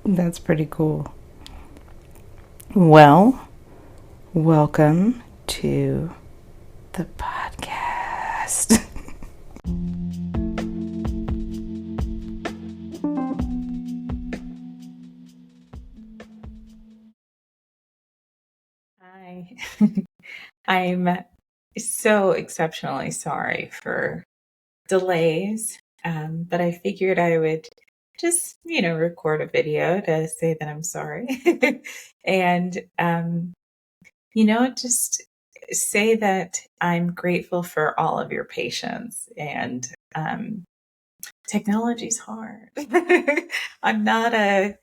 That's pretty cool. Well, welcome to the podcast. Hi. I'm so exceptionally sorry for delays, but I figured I would just, record a video to say that I'm sorry. And, just say that I'm grateful for all of your patience and technology's hard. I'm not a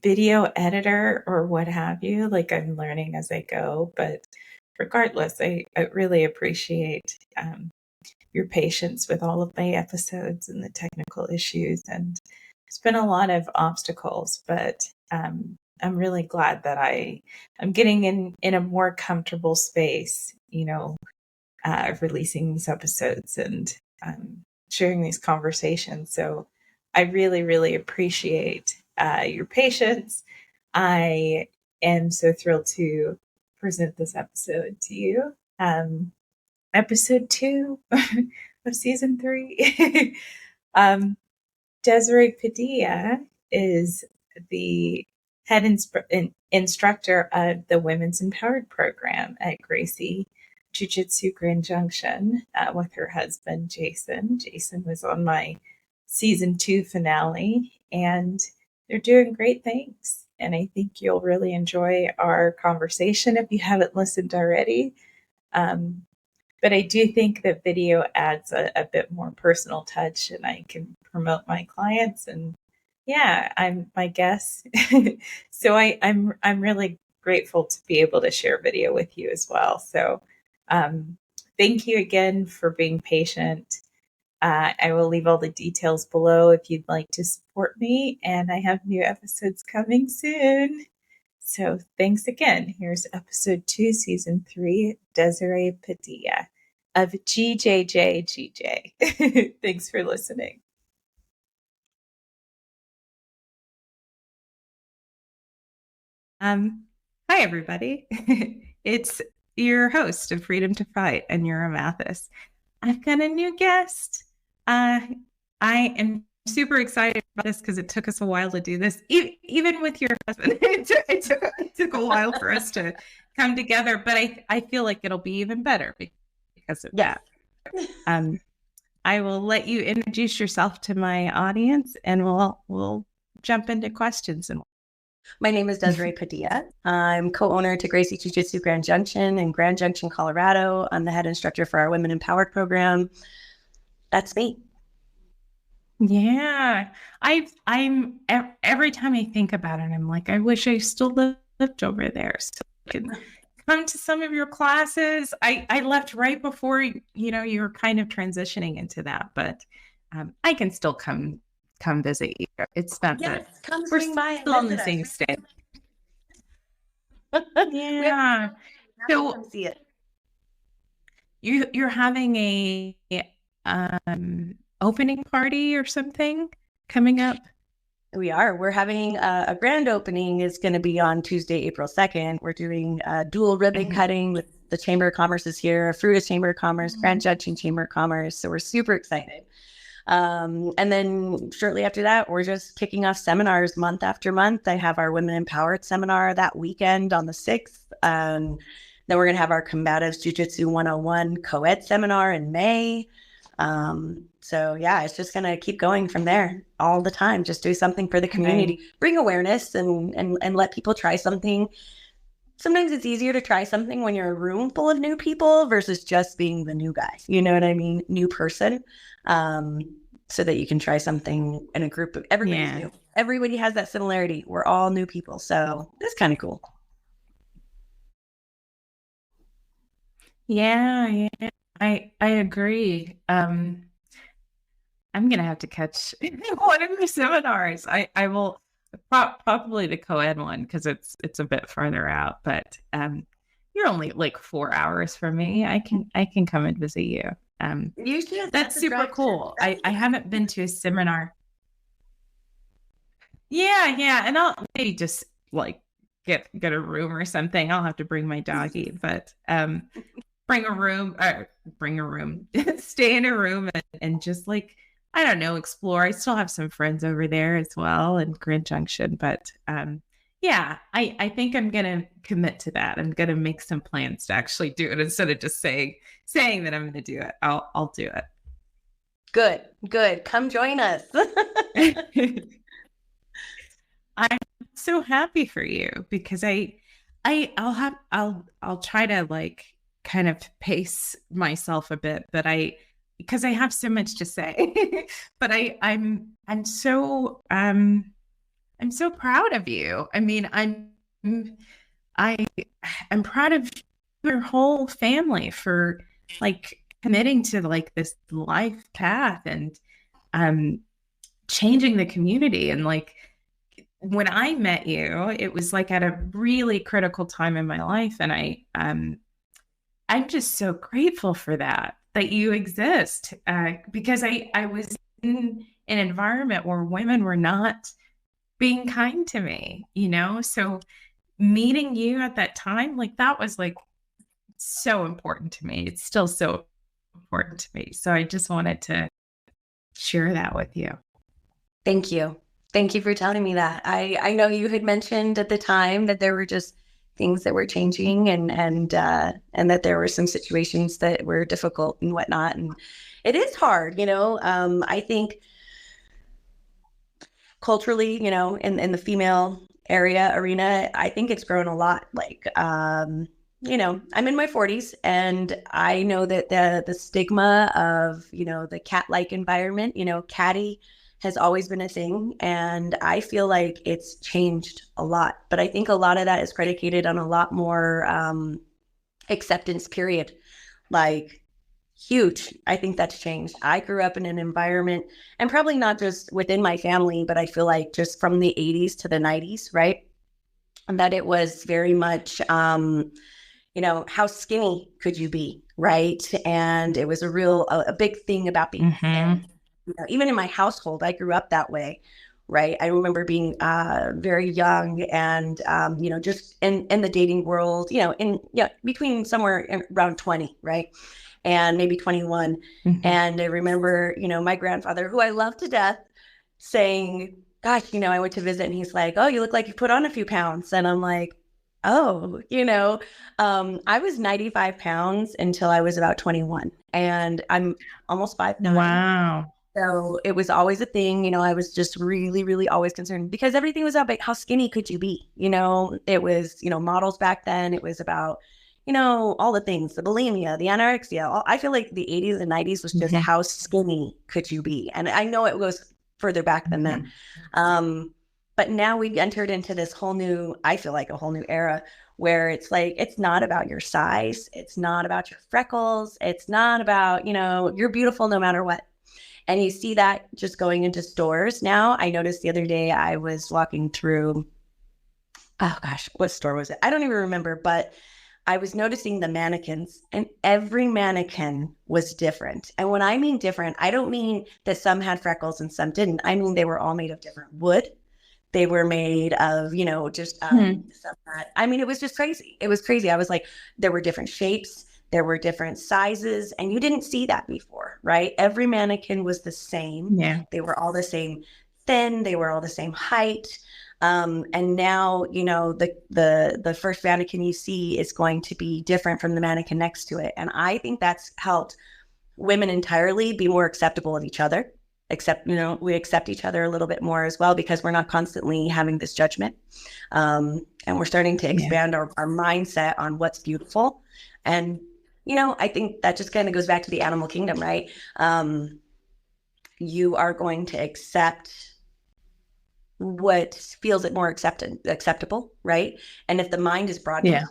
video editor or what have you. Like I'm learning as I go, but regardless, I really appreciate your patience with all of my episodes and the technical issues. And it's been a lot of obstacles, but I'm really glad that I'm getting in a more comfortable space, releasing these episodes and sharing these conversations. So I really, really appreciate your patience. I am so thrilled to present this episode to you. Episode 2 of season 3. Desiree Padilla is the head instructor of the Women's Empowered program at Gracie University Junction with her husband, Jason. Jason was on my season 2 finale, and they're doing great things. And I think you'll really enjoy our conversation if you haven't listened already. But I do think that video adds a bit more personal touch, and I can promote my clients. And yeah, I'm my guest. So I'm really grateful to be able to share video with you as well. So thank you again for being patient. I will leave all the details below if you'd like to support me, and I have new episodes coming soon. So thanks again. Here's episode 2, season 3, Desiree Padilla of GJJGJ. Thanks for listening. Hi everybody. It's your host of Freedom to Fight, and Yura Mathis. I've got a new guest. I am super excited about this because it took us a while to do this, even with your husband. It took a while for us to come together, but I feel like it'll be even better because of that. I will let you introduce yourself to my audience, and we'll jump into questions. And my name is Desiree Padilla. I'm co-owner to Gracie Jiu-Jitsu Grand Junction in Grand Junction, Colorado. I'm the head instructor for our Women Empowered program. That's me. Yeah, I'm every time I think about it, I'm like, I wish I still lived over there so I could come to some of your classes. I left right before you were kind of transitioning into that, but I can still come visit you. It's not that we're still in the same state. Yeah. So see it. You're having a opening party or something coming up? We are. We're having a grand opening. Is going to be on Tuesday, April 2nd. We're doing dual ribbon cutting with the Chamber of Commerce is here, Fruita Chamber of Commerce, Grand Junction Chamber of Commerce. So we're super excited. And then shortly after that, we're just kicking off seminars month after month. I have our Women Empowered seminar that weekend on the 6th. Then we're going to have our Combatives Jiu-Jitsu 101 co-ed seminar in May. So yeah, it's just going to keep going from there all the time. Just do something for the community, bring awareness and let people try something. Sometimes it's easier to try something when you're a room full of new people versus just being the new guy. You know what I mean? New person. So that you can try something in a group of everybody's new. Everybody has that similarity. We're all new people. So it's kind of cool. Yeah. I agree. I'm going to have to catch one of your seminars. I will probably the co-ed one because it's a bit farther out, but you're only like 4 hours from me. I can come and visit you. You should. That's super cool. I haven't been to a seminar. Yeah. And I'll maybe just like get a room or something. I'll have to bring my doggy, but bring a room, stay in a room and just like, I don't know, explore. I still have some friends over there as well in Grand Junction, but yeah, I think I'm going to commit to that. I'm going to make some plans to actually do it instead of just saying that I'm going to do it. I'll do it. Good. Come join us. I'm so happy for you because I'll try to like kind of pace myself a bit, but because I have so much to say, but I'm so proud of you. I mean, I'm proud of your whole family for like committing to like this life path and changing the community. And like when I met you, it was like at a really critical time in my life, and I'm just so grateful for that you exist, because I was in an environment where women were not being kind to me, so meeting you at that time, like that was like so important to me. It's still so important to me. So I just wanted to share that with you. Thank you for telling me that. I know you had mentioned at the time that there were just things that were changing and that there were some situations that were difficult and whatnot. And it is hard, I think culturally, in the female arena, I think it's grown a lot. Like, I'm in my 40s and I know that the stigma of, the cat-like environment, catty has always been a thing. And I feel like it's changed a lot, but I think a lot of that is predicated on a lot more acceptance, period. Like huge. I think that's changed. I grew up in an environment, and probably not just within my family, but I feel like just from the 80s to the 90s, right? And that it was very much, how skinny could you be, right? And it was a big thing about being thin. Even in my household, I grew up that way, right? I remember being very young and, just in the dating world, between somewhere around 20, right? And maybe 21. Mm-hmm. And I remember, my grandfather, who I love to death, saying, gosh, I went to visit and he's like, oh, you look like you put on a few pounds. And I'm like, oh, I was 95 pounds until I was about 21 and I'm almost 5'9". Wow. So it was always a thing, I was just really, really always concerned because everything was about how skinny could you be? It was, models back then. It was about, all the things, the bulimia, the anorexia. I feel like the 80s and 90s was just how skinny could you be? And I know it goes further back than then. But now we've entered into this I feel like a whole new era where it's like, it's not about your size. It's not about your freckles. It's not about, you're beautiful no matter what. And you see that just going into stores now. I noticed the other day I was walking through, oh gosh, what store was it? I don't even remember, but I was noticing the mannequins and every mannequin was different. And when I mean different, I don't mean that some had freckles and some didn't. I mean, they were all made of different wood. They were made of, just, I mean, it was just crazy. It was crazy. I was like, there were different shapes. There were different sizes, and you didn't see that before, right? Every mannequin was the same. Yeah. They were all the same thin. They were all the same height. And now, the first mannequin you see is going to be different from the mannequin next to it. And I think that's helped women entirely be more acceptable of each other. Except, we accept each other a little bit more as well because we're not constantly having this judgment. And we're starting to expand our mindset on what's beautiful. And I think that just kind of goes back to the animal kingdom, right? You are going to accept what feels it more acceptable, right? And if the mind is broad enough,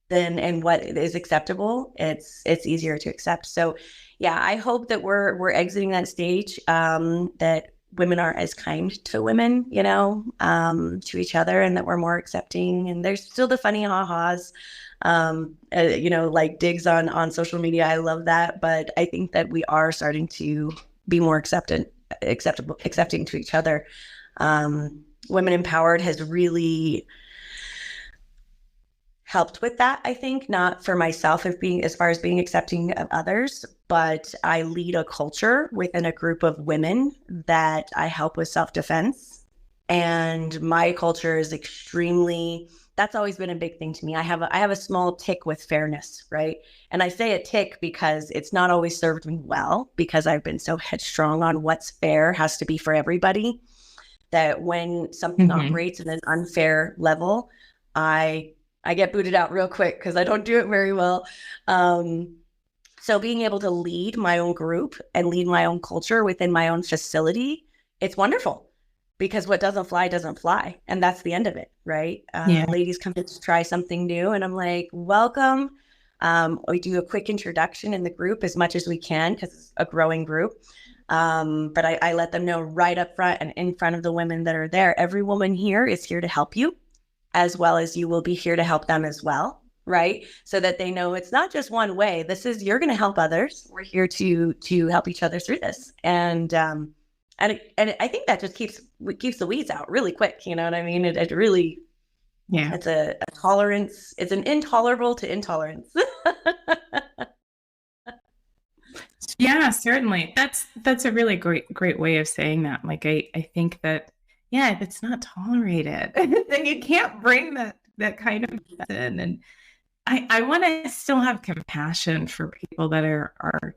then and what is acceptable, it's easier to accept. So, I hope that we're exiting that stage, that women are as kind to women, to each other, and that we're more accepting. And there's still the funny ha-has. like digs on social media. I love that. But I think that we are starting to be more accepting to each other. Women Empowered has really helped with that, I think, not for myself as far as being accepting of others, but I lead a culture within a group of women that I help with self-defense. And my culture is that's always been a big thing to me. I have a small tick with fairness, right? And I say a tick because it's not always served me well, because I've been so headstrong on what's fair has to be for everybody, that when something operates at an unfair level, I get booted out real quick because I don't do it very well. So being able to lead my own group and lead my own culture within my own facility, it's wonderful, because what doesn't fly doesn't fly. And that's the end of it, right? Ladies come to try something new, and I'm like, welcome. We do a quick introduction in the group as much as we can, because it's a growing group. But I let them know right up front and in front of the women that are there, every woman here is here to help you, as well as you will be here to help them as well, right? So that they know it's not just one way. You're going to help others. We're here to help each other through this. And I think that just keeps the weeds out really quick. You know what I mean? It really, it's a tolerance. It's an intolerable to intolerance. Yeah, certainly. That's a really great way of saying that. Like, I think that, if it's not tolerated, then you can't bring that kind of in. And I want to still have compassion for people that are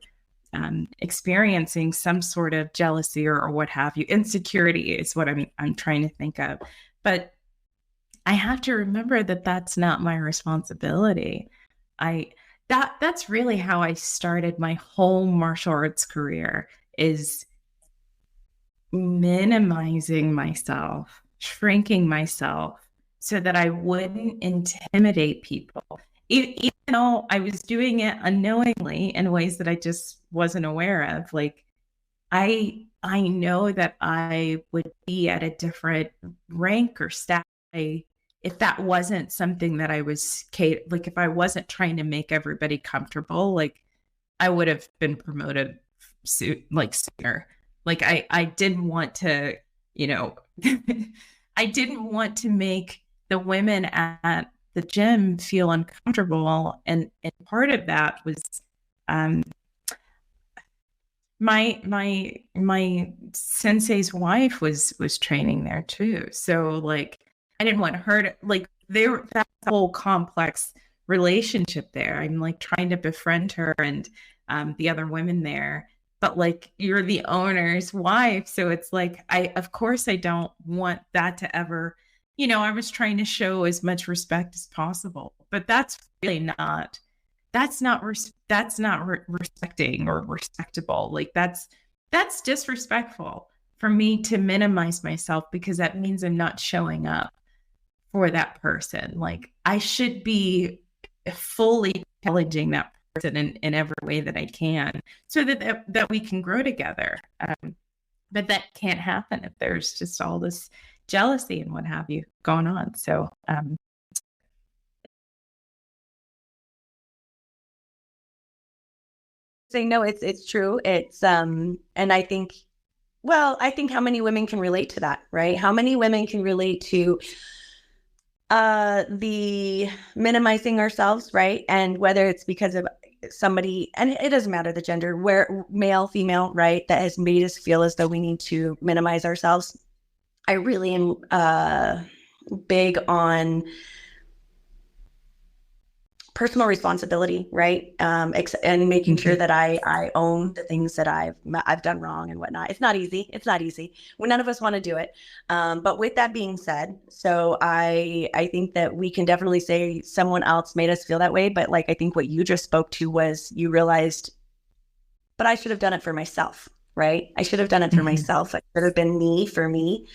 experiencing some sort of jealousy or what have you. Insecurity is what I'm trying to think of. But I have to remember that that's not my responsibility. That's really how I started my whole martial arts career, is minimizing myself, shrinking myself so that I wouldn't intimidate people. Even though I was doing it unknowingly in ways that I just wasn't aware of. Like, I know that I would be at a different rank or status if that wasn't something that I was like, if I wasn't trying to make everybody comfortable, like, I would have been promoted sooner. Like, I didn't want to, I didn't want to make the women at the gym feel uncomfortable. And part of that was, my sensei's wife was training there too. So, like, I didn't want her to, like, that's a whole complex relationship there. I'm like trying to befriend her and the other women there, but like, you're the owner's wife. So it's like, of course I don't want that to ever, I was trying to show as much respect as possible, but that's really not, respecting or respectable. Like, that's disrespectful for me to minimize myself, because that means I'm not showing up for that person. Like, I should be fully acknowledging that person in every way that I can, so that we can grow together. But that can't happen if there's just all this jealousy and what have you going on. So, saying no, it's true. It's and I think how many women can relate to that, right? How many women can relate to the minimizing ourselves, right? And whether it's because of somebody, and it doesn't matter the gender, where male, female, right, that has made us feel as though we need to minimize ourselves. I really am big on personal responsibility, right? And making sure that I own the things that I've done wrong and whatnot. It's not easy. Well, none of us want to do it. But with that being said, so I think that we can definitely say someone else made us feel that way. But like, I think what you just spoke to was, you realized, but I should have done it for myself, right? I should have done it for myself. It should have been me for me.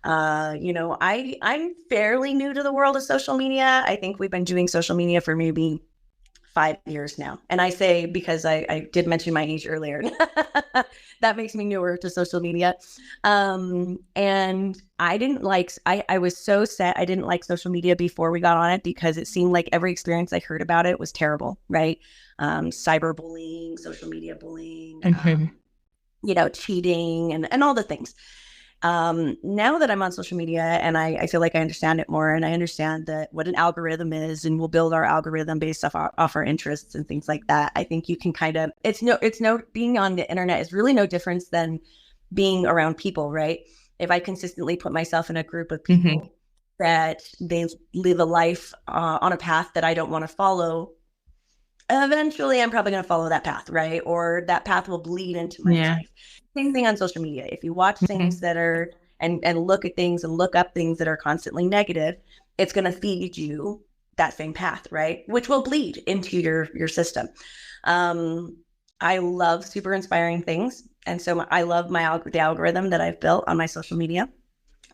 I'm fairly new to the world of social media. I think we've been doing social media for maybe 5 years now. And I say, because I did mention my age earlier, that makes me newer to social media. And I was so set. I didn't like social media before we got on it because it seemed like every experience I heard about it was terrible, right? Cyberbullying, social media bullying, cheating and all the things. Now that I'm on social media and I feel like I understand it more, and I understand that what an algorithm is, and we'll build our algorithm based off our interests and things like that. I think you can being on the internet is really no difference than being around people, right? If I consistently put myself in a group of people that they live a life on a path that I don't want to follow, eventually I'm probably going to follow that path, right? Or that path will bleed into my life. Same thing on social media. If you watch things that are and look at things and look up things that are constantly negative, it's going to feed you that same path, right? Which will bleed into your system. I love super inspiring things. And so I love the algorithm that I've built on my social media.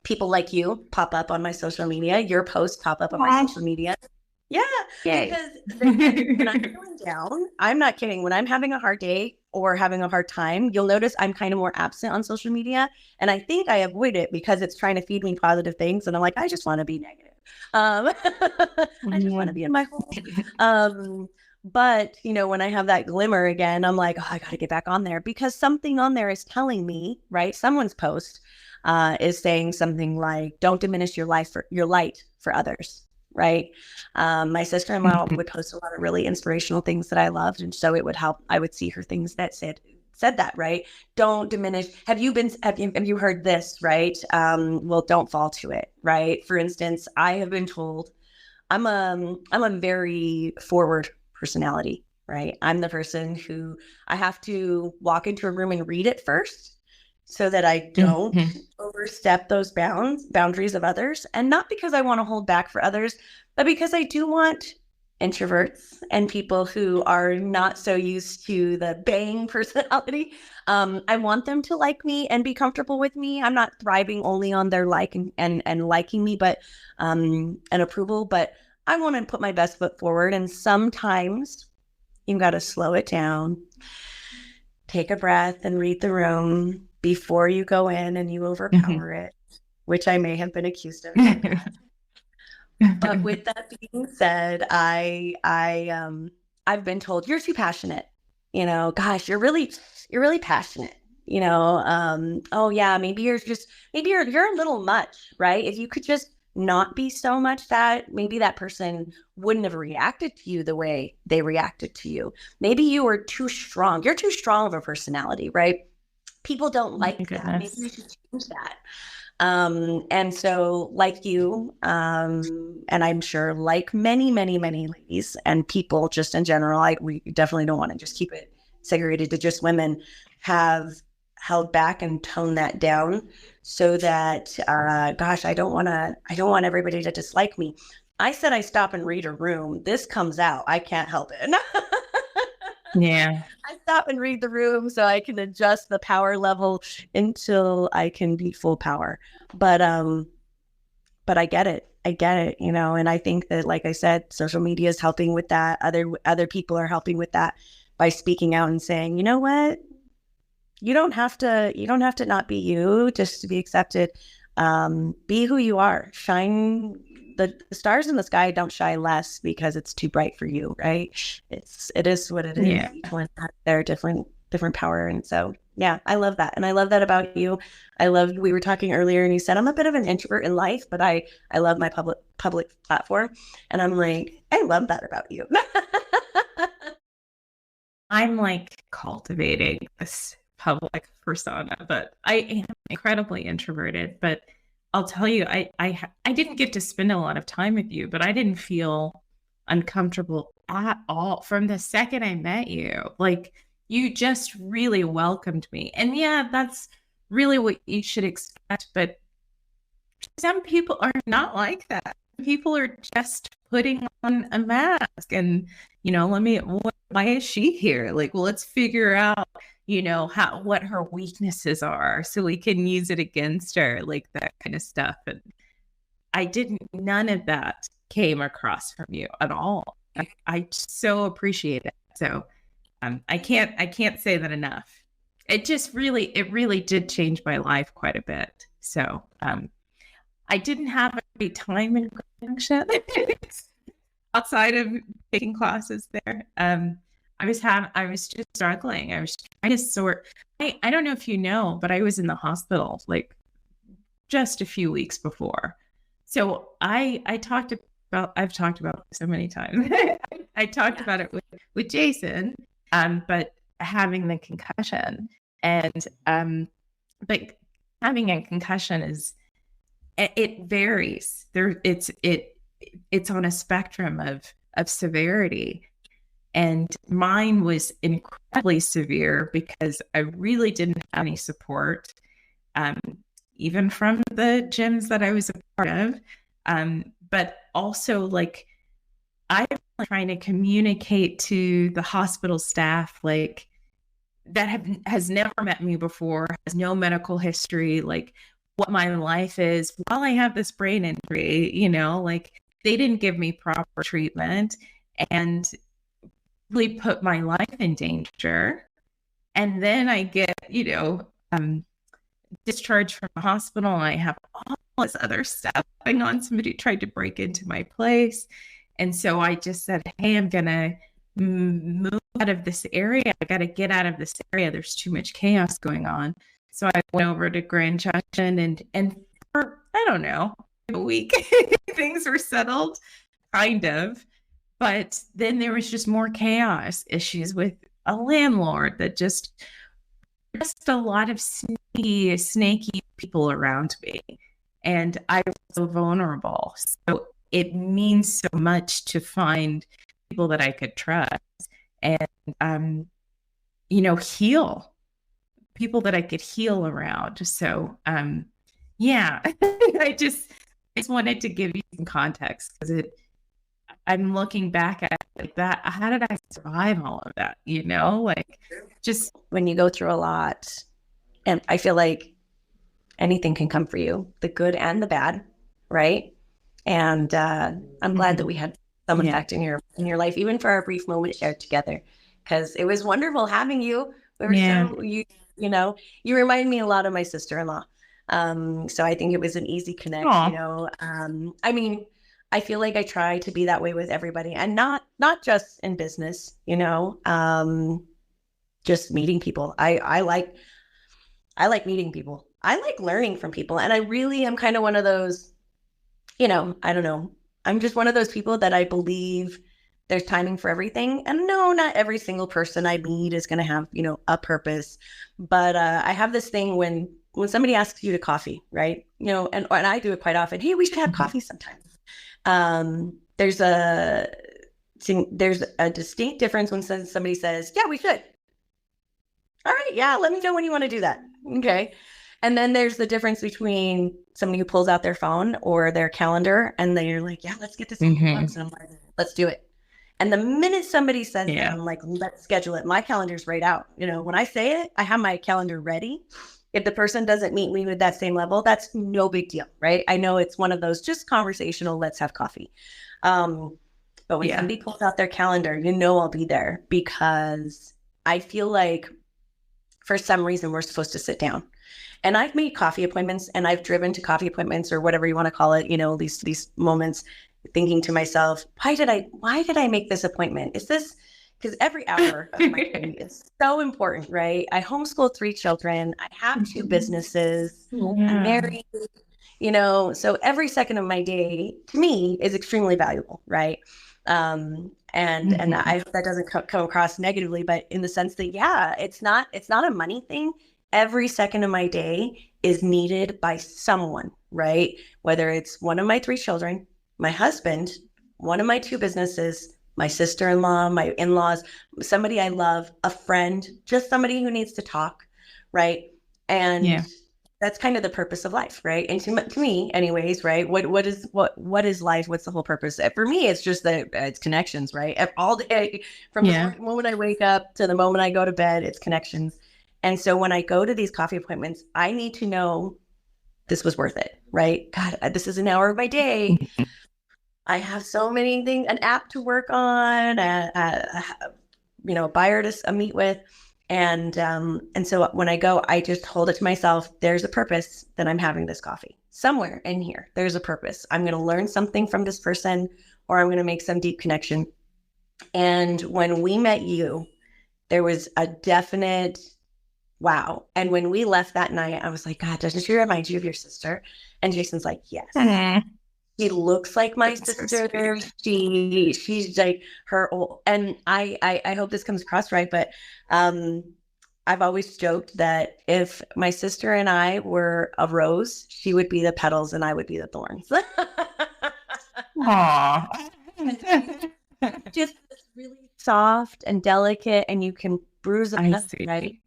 People like you pop up on my social media. Your posts pop up on my social media. Yeah, because when I'm feeling down, I'm not kidding. When I'm having a hard day or having a hard time, you'll notice I'm kind of more absent on social media. And I think I avoid it because it's trying to feed me positive things. And I'm like, I just want to be negative. I just want to be in my hole. But, when I have that glimmer again, I'm like, oh, I got to get back on there because something on there is telling me, right? Someone's post is saying something like, don't diminish your light for others. Right. My sister-in-law would post a lot of really inspirational things that I loved. And so it would help. I would see her things that said that, right? Don't diminish. Have you heard this? Right. Well, don't fall to it. Right. For instance, I have been told I'm a very forward personality. Right. I'm the person who I have to walk into a room and read it first, so that I don't overstep those boundaries of others. And not because I want to hold back for others, but because I do want introverts and people who are not so used to the bang personality. I want them to like me and be comfortable with me. I'm not thriving only on their like and liking me, but and approval, but I want to put my best foot forward. And sometimes you've got to slow it down, take a breath and read the room before you go in and you overpower it, which I may have been accused of. But with that being said, I've been told you're too passionate. Gosh, you're really passionate. Oh yeah, maybe you're a little much, right? If you could just not be so much that, maybe that person wouldn't have reacted to you the way they reacted to you. Maybe you were too strong. You're too strong of a personality, right? People don't like that. Maybe we should change that. And so like you, and I'm sure like many, many, many ladies and people just in general, we definitely don't want to just keep it segregated to just women, have held back and toned that down so that, gosh, I don't want everybody to dislike me. I said I stop and read a room. This comes out. I can't help it. Yeah. I stop and read the room so I can adjust the power level until I can be full power. But I get it. And I think that, like I said, social media is helping with that. Other people are helping with that by speaking out and saying, you know what? You don't have to not be you just to be accepted. Be who you are. Shine. The stars in the sky don't shine less because it's too bright for you, right? It is what it is. Yeah. Each one has their different power. And so, yeah, I love that. And I love that about you. We were talking earlier and you said, I'm a bit of an introvert in life, but I love my public platform. And I'm like, I love that about you. I'm like cultivating this public persona, but I am incredibly introverted, but I'll tell you, I didn't get to spend a lot of time with you, but I didn't feel uncomfortable at all from the second I met you. Like, you just really welcomed me. And yeah, that's really what you should expect. But some people are not like that. People are just putting on a mask and, why is she here? Like, well, let's figure out, what her weaknesses are so we can use it against her, like that kind of stuff. And none of that came across from you at all. I so appreciate it. So I can't say that enough. It really did change my life quite a bit. So I didn't have a great time in Junction outside of taking classes there. I was just struggling. I was trying to sort. I don't know if you know, but I was in the hospital like just a few weeks before. So I've talked about it so many times. I talked about it with Jason, but having the concussion and but having a concussion it varies. It's on a spectrum of severity. And mine was incredibly severe because I really didn't have any support, even from the gyms that I was a part of. But also, like, I was trying to communicate to the hospital staff, like, that has never met me before, has no medical history, like, what my life is while I have this brain injury, like, they didn't give me proper treatment and really put my life in danger. And then I get, discharged from the hospital and I have all this other stuff going on. Somebody tried to break into my place. And so I just said, hey, I'm going to move out of this area. I got to get out of this area. There's too much chaos going on. So I went over to Grand Junction and for, I don't know, a week, things were settled, kind of. But then there was just more chaos, issues with a landlord that just a lot of snaky people around me. And I was so vulnerable. So it means so much to find people that I could trust and, heal. People that I could heal around. So, yeah, I just wanted to give you some context because I'm looking back at that. How did I survive all of that? Like, just when you go through a lot, and I feel like anything can come for you, the good and the bad, right? And I'm glad that we had some effect in your life, even for our brief moment shared together, because it was wonderful having you. We were so you remind me a lot of my sister-in-law. So I think it was an easy connect. I mean, I feel like I try to be that way with everybody, and not just in business, just meeting people. I like meeting people. I like learning from people. And I really am kind of one of those, I don't know. I'm just one of those people that I believe there's timing for everything. And no, not every single person I meet is going to have, a purpose. But I have this thing when somebody asks you to coffee, right? And I do it quite often. Hey, we should have coffee sometime. There's a distinct difference when somebody says, yeah, we should. All right. Yeah. Let me know when you want to do that. Okay. And then there's the difference between somebody who pulls out their phone or their calendar and they're like, yeah, let's get this. And I'm like, let's do it. And the minute somebody says that, I'm like, let's schedule it. My calendar's right out. When I say it, I have my calendar ready. If the person doesn't meet me with that same level, that's no big deal, right? I know it's one of those just conversational, let's have coffee. But when somebody pulls out their calendar, I'll be there because I feel like for some reason we're supposed to sit down. And I've made coffee appointments and I've driven to coffee appointments or whatever you want to call it, these moments thinking to myself, why did I make this appointment? Is this because every hour of my day is so important, right? I homeschool 3 children. I have 2 businesses. I'm married, so every second of my day to me is extremely valuable, right? And I hope that doesn't come across negatively, but in the sense that, it's not a money thing. Every second of my day is needed by someone, right? Whether it's one of my 3 children, my husband, one of my 2 businesses, my sister-in-law, my in-laws, somebody I love, a friend, just somebody who needs to talk, right? And that's kind of the purpose of life, right? And to me, anyways, right? What is life? What's the whole purpose? For me, it's just that it's connections, right? All day, from the moment I wake up to the moment I go to bed, it's connections. And so when I go to these coffee appointments, I need to know this was worth it, right? God, this is an hour of my day. I have so many things, an app to work on, a buyer to meet with. And so when I go, I just hold it to myself. There's a purpose that I'm having this coffee somewhere in here. There's a purpose. I'm going to learn something from this person, or I'm going to make some deep connection. And when we met you, there was a definite wow. And when we left that night, I was like, God, doesn't she remind you of your sister? And Jason's like, yes. She looks like my sister. So she's like her old, and I hope this comes across right, but I've always joked that if my sister and I were a rose, she would be the petals and I would be the thorns. Aww. Just really soft and delicate, and you can bruise it, right?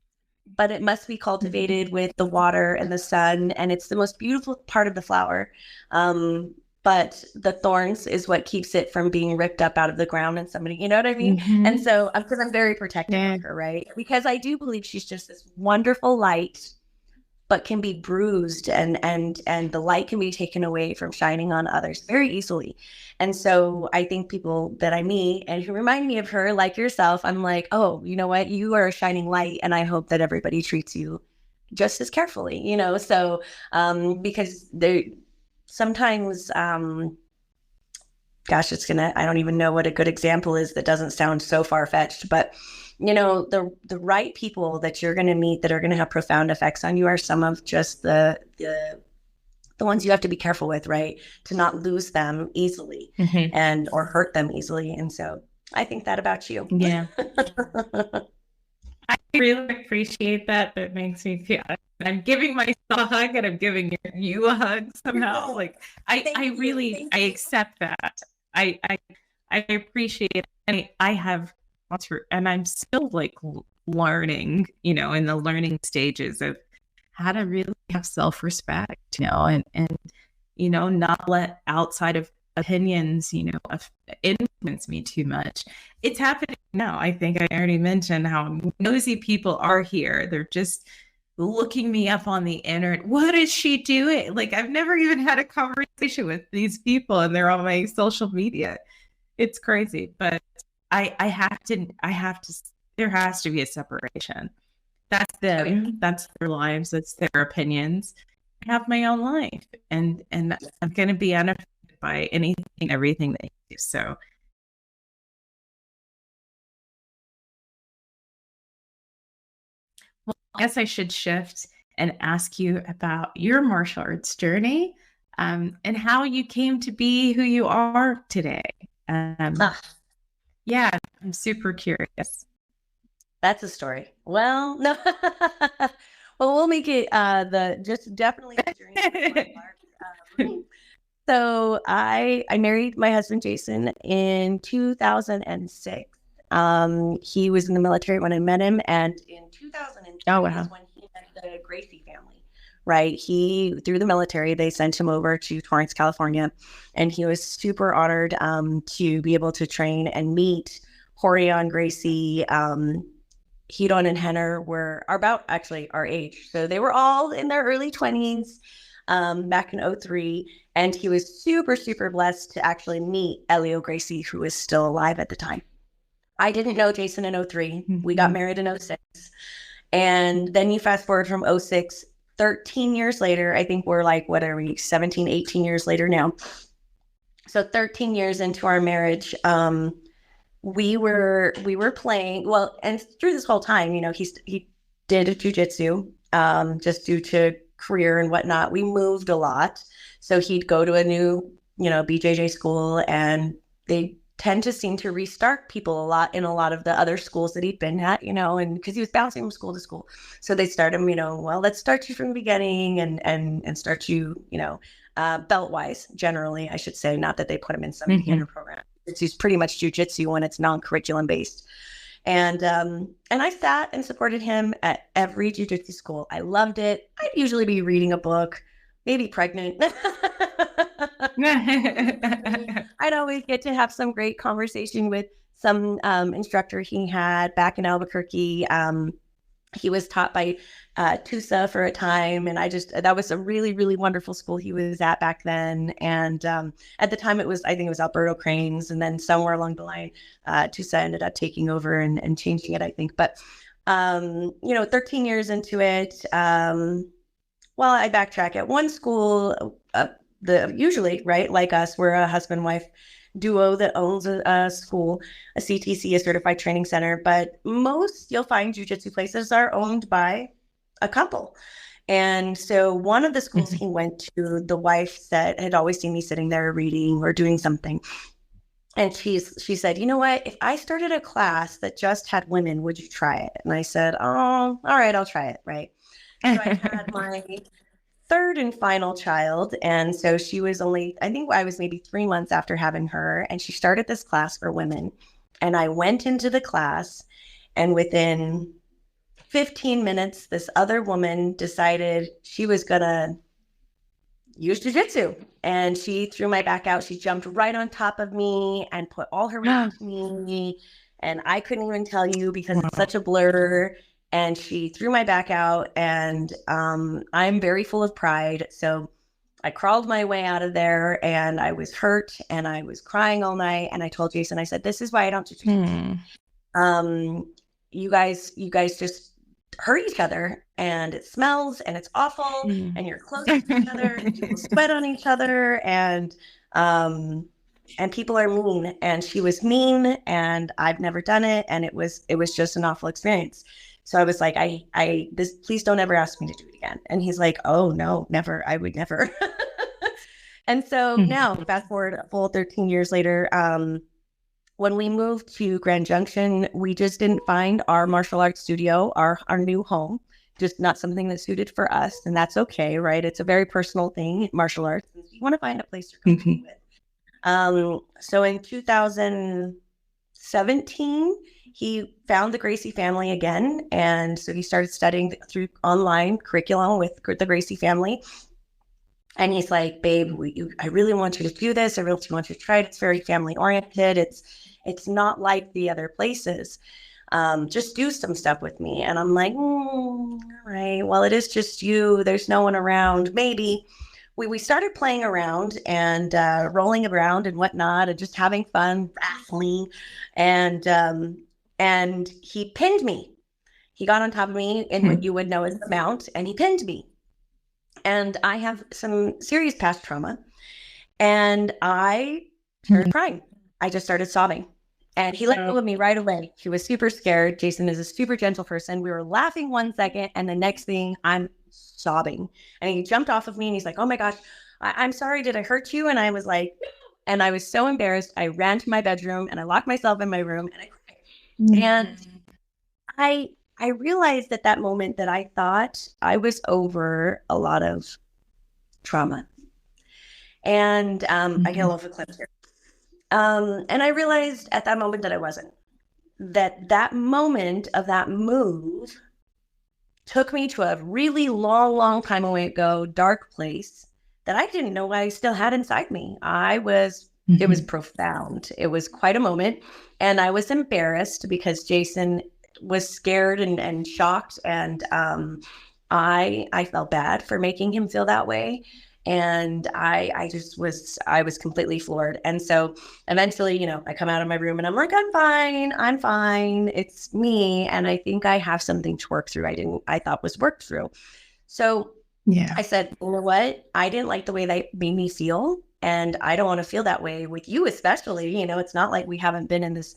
But it must be cultivated with the water and the sun, and it's the most beautiful part of the flower. But the thorns is what keeps it from being ripped up out of the ground and somebody, you know what I mean? Mm-hmm. And so, because I'm very protective of her, right? Because I do believe she's just this wonderful light, but can be bruised, and the light can be taken away from shining on others very easily. And so I think people that I meet and who remind me of her, like yourself, I'm like, oh, you know what? You are a shining light, and I hope that everybody treats you just as carefully, you know? So, because they sometimes, gosh, I don't even know what a good example is that doesn't sound so far-fetched, but you know, the right people that you're going to meet that are going to have profound effects on you are some of just the ones you have to be careful with, right? To not lose them easily and or hurt them easily. And so I think that about you. Yeah. I really appreciate that. That makes me feel I'm giving myself a hug and I'm giving you a hug somehow. Like I really accept that. I appreciate it. And I have through, and I'm still like learning, you know, in the learning stages of how to really have self-respect, you know, and you know, not let outside of opinions, you know, influence me too much. It's happening now. I think I already mentioned how nosy people are here. They're just looking me up on the internet. What is she doing? Like, I've never even had a conversation with these people, and they're on my social media. It's crazy, but I have to, there has to be a separation. That's them. That's their lives. That's their opinions. I have my own life, and I'm going to be unaffected by anything, everything they do. So, well, I guess I should shift and ask you about your martial arts journey, and how you came to be who you are today. Yeah, I'm super curious. That's a story. Well, no. Well, we'll make it just definitely the journey. So I married my husband Jason in 2006. He was in the military when I met him, and in 2002 was when he met the Gracie family. Right, through the military, they sent him over to Torrance, California, and he was super honored to be able to train and meet Horion, Gracie, Hedon, and Henner were about actually our age. So they were all in their early 20s back in 2003. And he was super, super blessed to actually meet Elio Gracie, who was still alive at the time. I didn't know Jason in 2003. We got married in 2006. And then you fast forward from 2006, 13 years later, I think we're like, what are we, 17, 18 years later now. So 13 years into our marriage, we were playing, well, and through this whole time, you know, he did jujitsu, just due to career and whatnot. We moved a lot. So he'd go to a new, you know, BJJ school, and they tend to seem to restart people a lot in a lot of the other schools that he'd been at, you know, and because he was bouncing from school to school. So they start him, you know, well, let's start you from the beginning and start you, you know, belt wise, generally, I should say, not that they put him in some beginner program. It's pretty much jujitsu when it's non-curriculum based. And I sat and supported him at every jujitsu school. I loved it. I'd usually be reading a book, maybe pregnant. I'd always get to have some great conversation with some instructor he had back in Albuquerque. He was taught by Tusa for a time, and that was a really, really wonderful school he was at back then. And at the time, I think it was Alberto Cranes, and then somewhere along the line, Tusa ended up taking over and changing it, I think. But 13 years into it, well, I backtrack. At one school, usually, right, like us, we're a husband-wife duo that owns a school, a CTC, a certified training center. But most you'll find jujitsu places are owned by a couple. And so one of the schools he went to, the wife said, had always seen me sitting there reading or doing something. And she said, you know what, if I started a class that just had women, would you try it? And I said, oh, all right, I'll try it. Right. So I had my third and final child. And so she was I think I was maybe 3 months after having her. And she started this class for women. And I went into the class, and within 15 minutes, this other woman decided she was going to use jujitsu. And she threw my back out. She jumped right on top of me and put all her weight into me. And I couldn't even tell you because it's such a blur. And she threw my back out, and I'm very full of pride. So I crawled my way out of there, and I was hurt, and I was crying all night. And I told Jason, I said, this is why I don't do jujitsu. You guys just hurt each other, and it smells, and it's awful, and you're close to each other, and people sweat on each other, and people are mean. And she was mean, and I've never done it, and it was just an awful experience. So I was like, please don't ever ask me to do it again. And he's like, oh no, never. I would never. And so now fast forward a full 13 years later, when we moved to Grand Junction, we just didn't find our martial arts studio, our new home, just not something that suited for us. And that's okay, right? It's a very personal thing, martial arts. You want to find a place to compete with. So in 2017, he found the Gracie family again. And so he started studying through online curriculum with the Gracie family. And he's like, babe, I really want you to do this. I really want you to try it. It's very family oriented. It's not like the other places. Just do some stuff with me. And I'm like, all right, well, it is just you. There's no one around. Maybe. We started playing around and rolling around and whatnot and just having fun, wrestling. And he pinned me. He got on top of me in what you would know as the mount, and he pinned me. And I have some serious past trauma. And I started crying. I just started sobbing. And he let go of me right away. He was super scared. Jason is a super gentle person. We were laughing 1 second, and the next thing I'm sobbing. And he jumped off of me, and he's like, oh my gosh, I'm sorry. Did I hurt you? And I was like, and I was so embarrassed. I ran to my bedroom, and I locked myself in my room, and I cried. And I realized at that moment that I thought I was over a lot of trauma. And I get a little clip here. And I realized at that moment that I wasn't. That moment of that move took me to a really long time ago, dark place that I didn't know I still had inside me. It was profound. It was quite a moment. And I was embarrassed because Jason was scared and shocked. And I felt bad for making him feel that way. And I was completely floored. And so eventually, I come out of my room and I'm like, I'm fine. It's me. And I think I have something to work through. I thought was worked through. So I said, you know what? I didn't like the way that made me feel. And I don't want to feel that way with you, especially. It's not like we haven't been in this,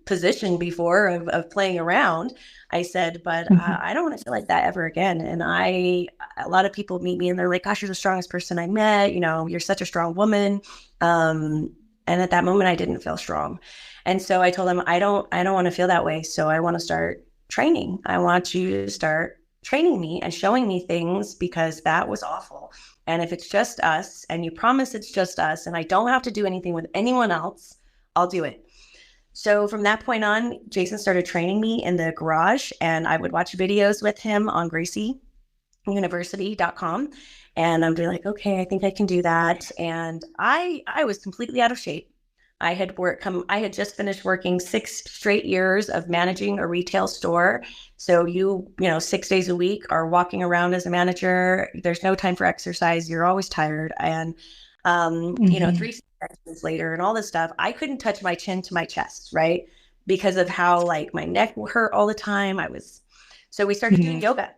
position before of playing around. I said, but I don't want to feel like that ever again. And a lot of people meet me and they're like, gosh, you're the strongest person I met. You're such a strong woman. And at that moment, I didn't feel strong. And so I told them, I don't want to feel that way. So I want to start training. I want you to start training me and showing me things, because that was awful. And if it's just us, and you promise it's just us, and I don't have to do anything with anyone else, I'll do it. So from that point on, Jason started training me in the garage, and I would watch videos with him on Gracie University.com. And I'm like, okay, I think I can do that. And I was completely out of shape. I had just finished working 6 straight years of managing a retail store. So you know, 6 days a week are walking around as a manager. There's no time for exercise. You're always tired. And, you know, 3 sessions later and all this stuff, I couldn't touch my chin to my chest, right? Because of how like my neck hurt all the time. So we started doing yoga.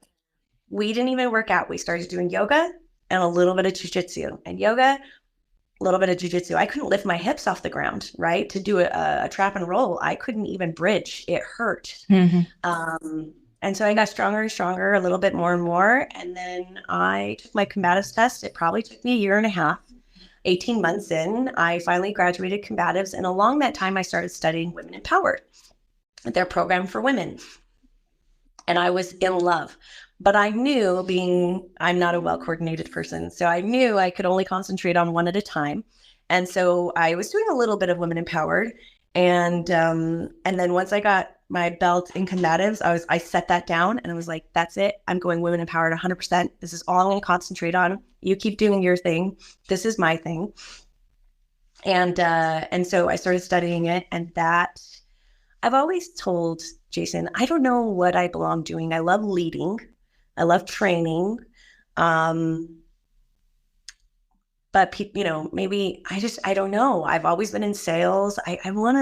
We didn't even work out. We started doing yoga and a little bit of jujitsu, and yoga, a little bit of jujitsu. I couldn't lift my hips off the ground, right? To do a trap and roll, I couldn't even bridge. It hurt. And so I got stronger and stronger, a little bit more and more. And then I took my combatives test. It probably took me a year and a half. 18 months in, I finally graduated combatives. And along that time, I started studying Women Empowered, their program for women. And I was in love. But I knew, I'm not a well-coordinated person, so I knew I could only concentrate on one at a time. And so I was doing a little bit of Women Empowered. And then once I got my belt in combatives, I set that down and I was like, that's it. I'm going Women Empowered 100%. This is all I'm going to concentrate on. You keep doing your thing. This is my thing. And so I started studying it, and that I've always told Jason, I don't know what I belong doing. I love leading. I love training. But you know, maybe I don't know. I've always been in sales. I want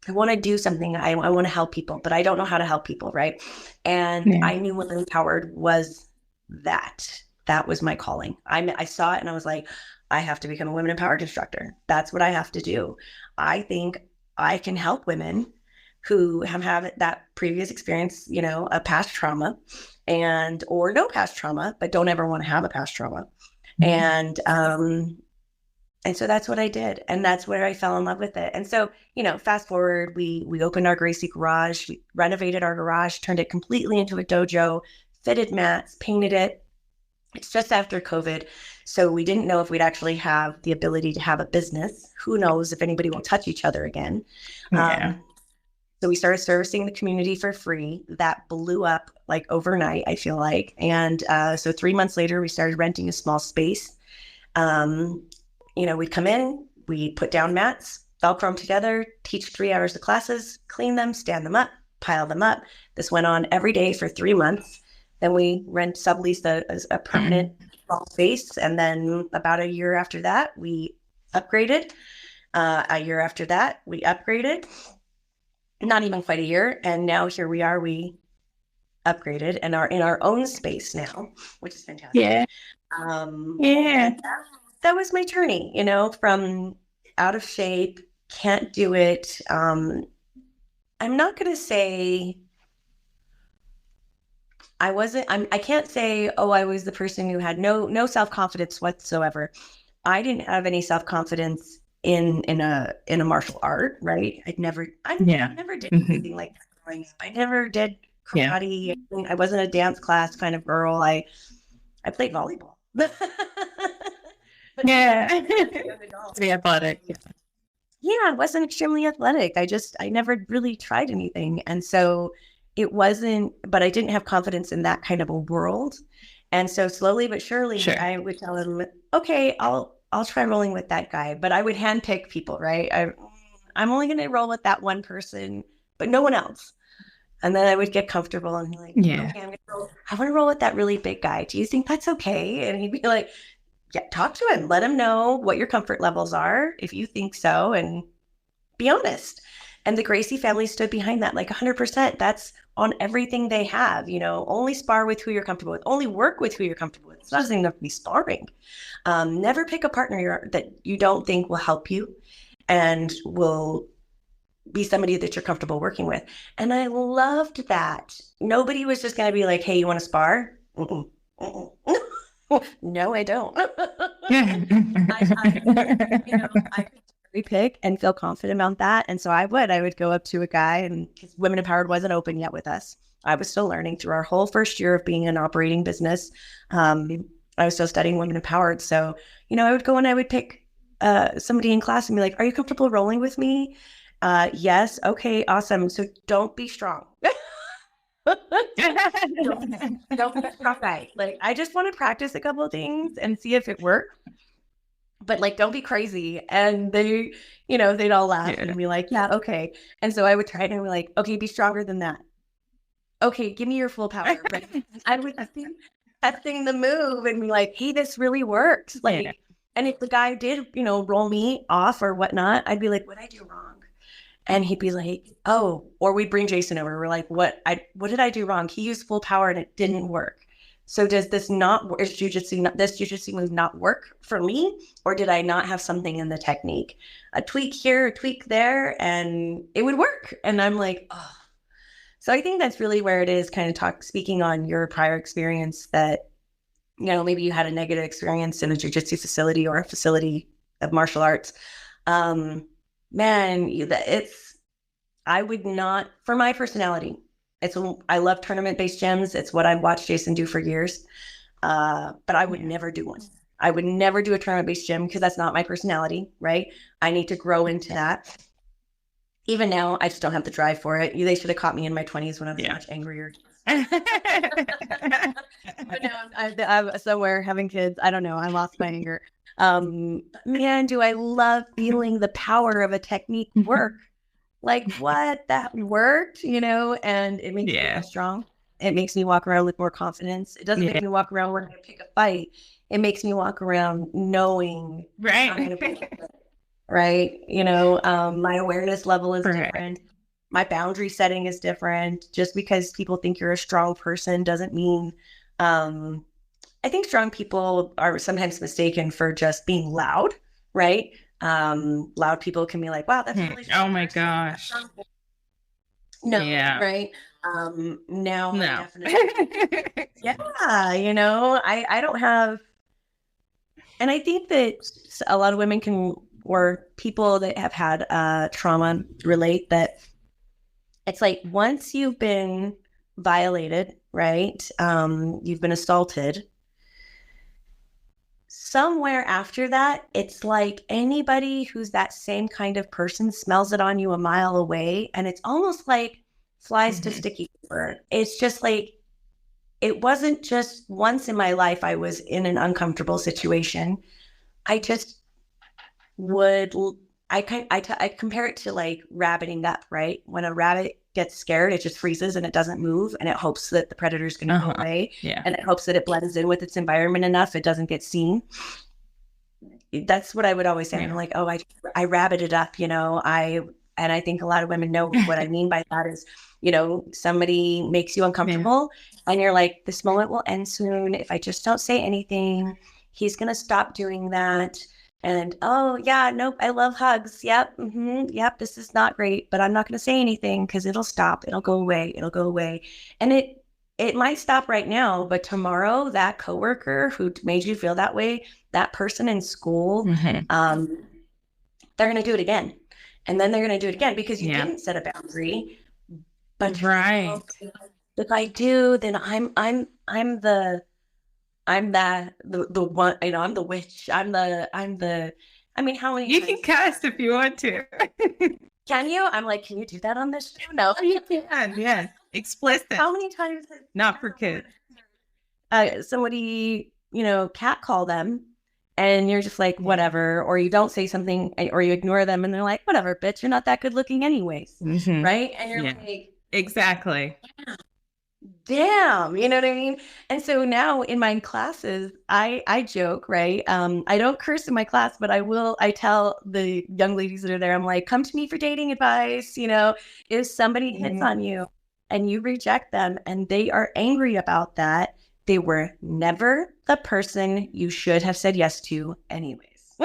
to do something. I want to help people, but I don't know how to help people. Right. And I knew Women Empowered was that. That was my calling. I saw it and I was like, I have to become a Women Empowered instructor. That's what I have to do. I think I can help women who have had that previous experience, you know, a past trauma or no past trauma, but don't ever want to have a past trauma. And so that's what I did. And that's where I fell in love with it. And so, you know, fast forward, we opened our Gracie garage, we renovated our garage, turned it completely into a dojo, fitted mats, painted it. It's just after COVID. So we didn't know if we'd actually have the ability to have a business. Who knows if anybody will touch each other again. So we started servicing the community for free. That blew up like overnight, I feel like. And so 3 months later, we started renting a small space. You know, we'd come in, we'd put down mats, Velcro them together, teach 3 hours of classes, clean them, stand them up, pile them up. This went on every day for 3 months. Then we subleased a permanent small space. And then about a year after that, we upgraded. A year after that, we upgraded. Not even quite a year. And now here we are, we upgraded and are in our own space now, which is fantastic. That was my journey, you know, from out of shape, can't do it. I'm not going to say I can't say, oh, I was the person who had no self-confidence whatsoever. I didn't have any self-confidence in a martial art, right? I never did anything like that growing up. I never did karate. I wasn't a dance class kind of girl. I played volleyball. To be athletic. I wasn't extremely athletic. I never really tried anything. And so it wasn't, but I didn't have confidence in that kind of a world. And so slowly but surely, I would tell him, okay, I'll try rolling with that guy, but I would handpick people, right? I'm only going to roll with that one person, but no one else. And then I would get comfortable and be like, okay, I want to roll with that really big guy. Do you think that's okay? And he'd be like, yeah, talk to him. Let him know what your comfort levels are, if you think so, and be honest. And the Gracie family stood behind that like 100%. That's on everything they have, you know, only spar with who you're comfortable with, only work with who you're comfortable with. It's not enough to be sparring. Never pick a partner that you don't think will help you and will be somebody that you're comfortable working with. And I loved that. Nobody was just going to be like, hey, you want to spar? No, I don't. I could pick and feel confident about that. And so I would go up to a guy, and because Women Empowered wasn't open yet with us. I was still learning through our whole first year of being an operating business. I was still studying Women Empowered. So, you know, I would go and I would pick somebody in class and be like, are you comfortable rolling with me? Yes. Okay, awesome. So don't be strong. Don't be strong guy. Like, I just want to practice a couple of things and see if it works. but like, don't be crazy. And they, they'd all laugh and be like, yeah, okay. And so I would try and be like, okay, be stronger than that. Okay, give me your full power. Right? I would be testing the move and be like, hey, this really works. Like, and if the guy did, roll me off or whatnot, I'd be like, what'd I do wrong? And he'd be like, oh, or we'd bring Jason over. We're like, what did I do wrong? He used full power and it didn't work. So does this is jujitsu move not work for me? Or did I not have something in the technique? A tweak here, a tweak there, and it would work. And I'm like, oh. So I think that's really where it is, kind of speaking on your prior experience that, maybe you had a negative experience in a jiu-jitsu facility or a facility of martial arts. I would not, for my personality, I love tournament-based gyms. It's what I've watched Jason do for years. But I would never do one. I would never do a tournament-based gym because that's not my personality, right? I need to grow into that. Even now, I just don't have the drive for it. They should have caught me in my 20s when I was much angrier. But now I'm somewhere having kids. I don't know. I lost my anger. Man, do I love feeling the power of a technique work. Like, what? That worked, and it makes me feel strong. It makes me walk around with more confidence. It doesn't make me walk around when I pick a fight. It makes me walk around knowing I'm going to pick a fight. Right. My awareness level is different. My boundary setting is different. Just because people think you're a strong person doesn't mean, I think strong people are sometimes mistaken for just being loud, right? Loud people can be like, wow, that's really strong. Oh my gosh. No, right? Now no. Definitely, I don't have, and I think that a lot of women or people that have had trauma relate that it's like once you've been violated, right? You've been assaulted. Somewhere after that, it's like anybody who's that same kind of person smells it on you a mile away. And it's almost like flies to sticky paper. It's just like, it wasn't just once in my life I was in an uncomfortable situation. I just would, I compare it to like rabbiting up, right? When a rabbit gets scared, it just freezes and it doesn't move, and it hopes that the predator's going to go away, and it hopes that it blends in with its environment enough it doesn't get seen. That's what I would always say. I'm like, oh, I rabbited up, and I think a lot of women know what I mean by that is, somebody makes you uncomfortable, and you're like, this moment will end soon. If I just don't say anything, he's going to stop doing that. And, oh, yeah, nope, I love hugs. Yep, yep, this is not great, but I'm not going to say anything because it'll stop. It'll go away. And it might stop right now, but tomorrow, that coworker who made you feel that way, that person in school, they're going to do it again. And then they're going to do it again because you didn't set a boundary. But if I do, then I'm the one, I'm the witch. I mean, how many you can cuss if you want to. Can you? I'm like, can you do that on this show? No. You can, yes. Explicit. How many times not for kids. Somebody, cat call them and you're just like, whatever, or you don't say something or you ignore them and they're like, whatever, bitch, you're not that good looking anyways. Right? And you're like, exactly. Damn, you know what I mean? And so now in my classes, I joke, right? I don't curse in my class, but I tell the young ladies that are there, I'm like, come to me for dating advice. If somebody hits on you and you reject them and they are angry about that, they were never the person you should have said yes to anyways.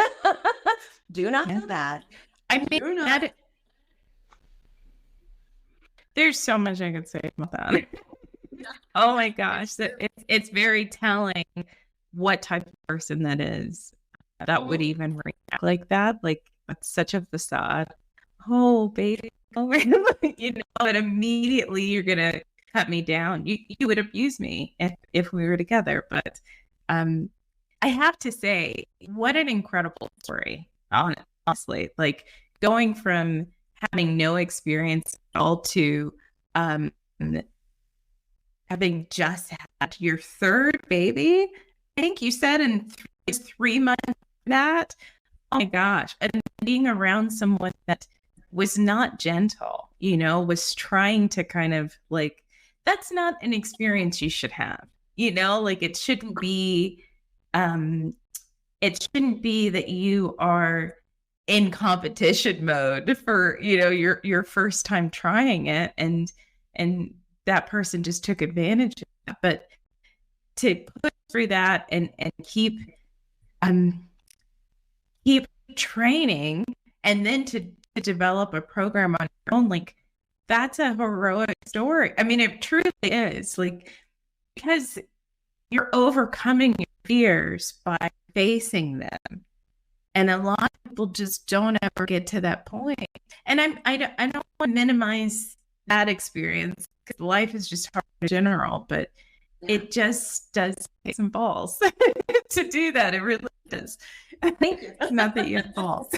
Do not do that. I mean, there's so much I could say about that. Oh my gosh, it's very telling what type of person that is that would even react like that. Like, it's such a facade. Oh, baby, but immediately you're gonna cut me down. You would abuse me if we were together. But I have to say, what an incredible story. Honestly, like going from having no experience at all to having just had your third baby, I think you said in 3 months that, oh my gosh. And being around someone that was not gentle, was trying to kind of like, that's not an experience you should have, like it shouldn't be, that you are in competition mode for, your first time trying it. And that person just took advantage of that. But to put through that and keep training, and then to develop a program on your own, like that's a heroic story. I mean, it truly is, like, because you're overcoming your fears by facing them. And a lot of people just don't ever get to that point. And I don't want to minimize that experience, because life is just hard in general, but it just does take some balls to do that. It really does. Thank you. Not that you have balls.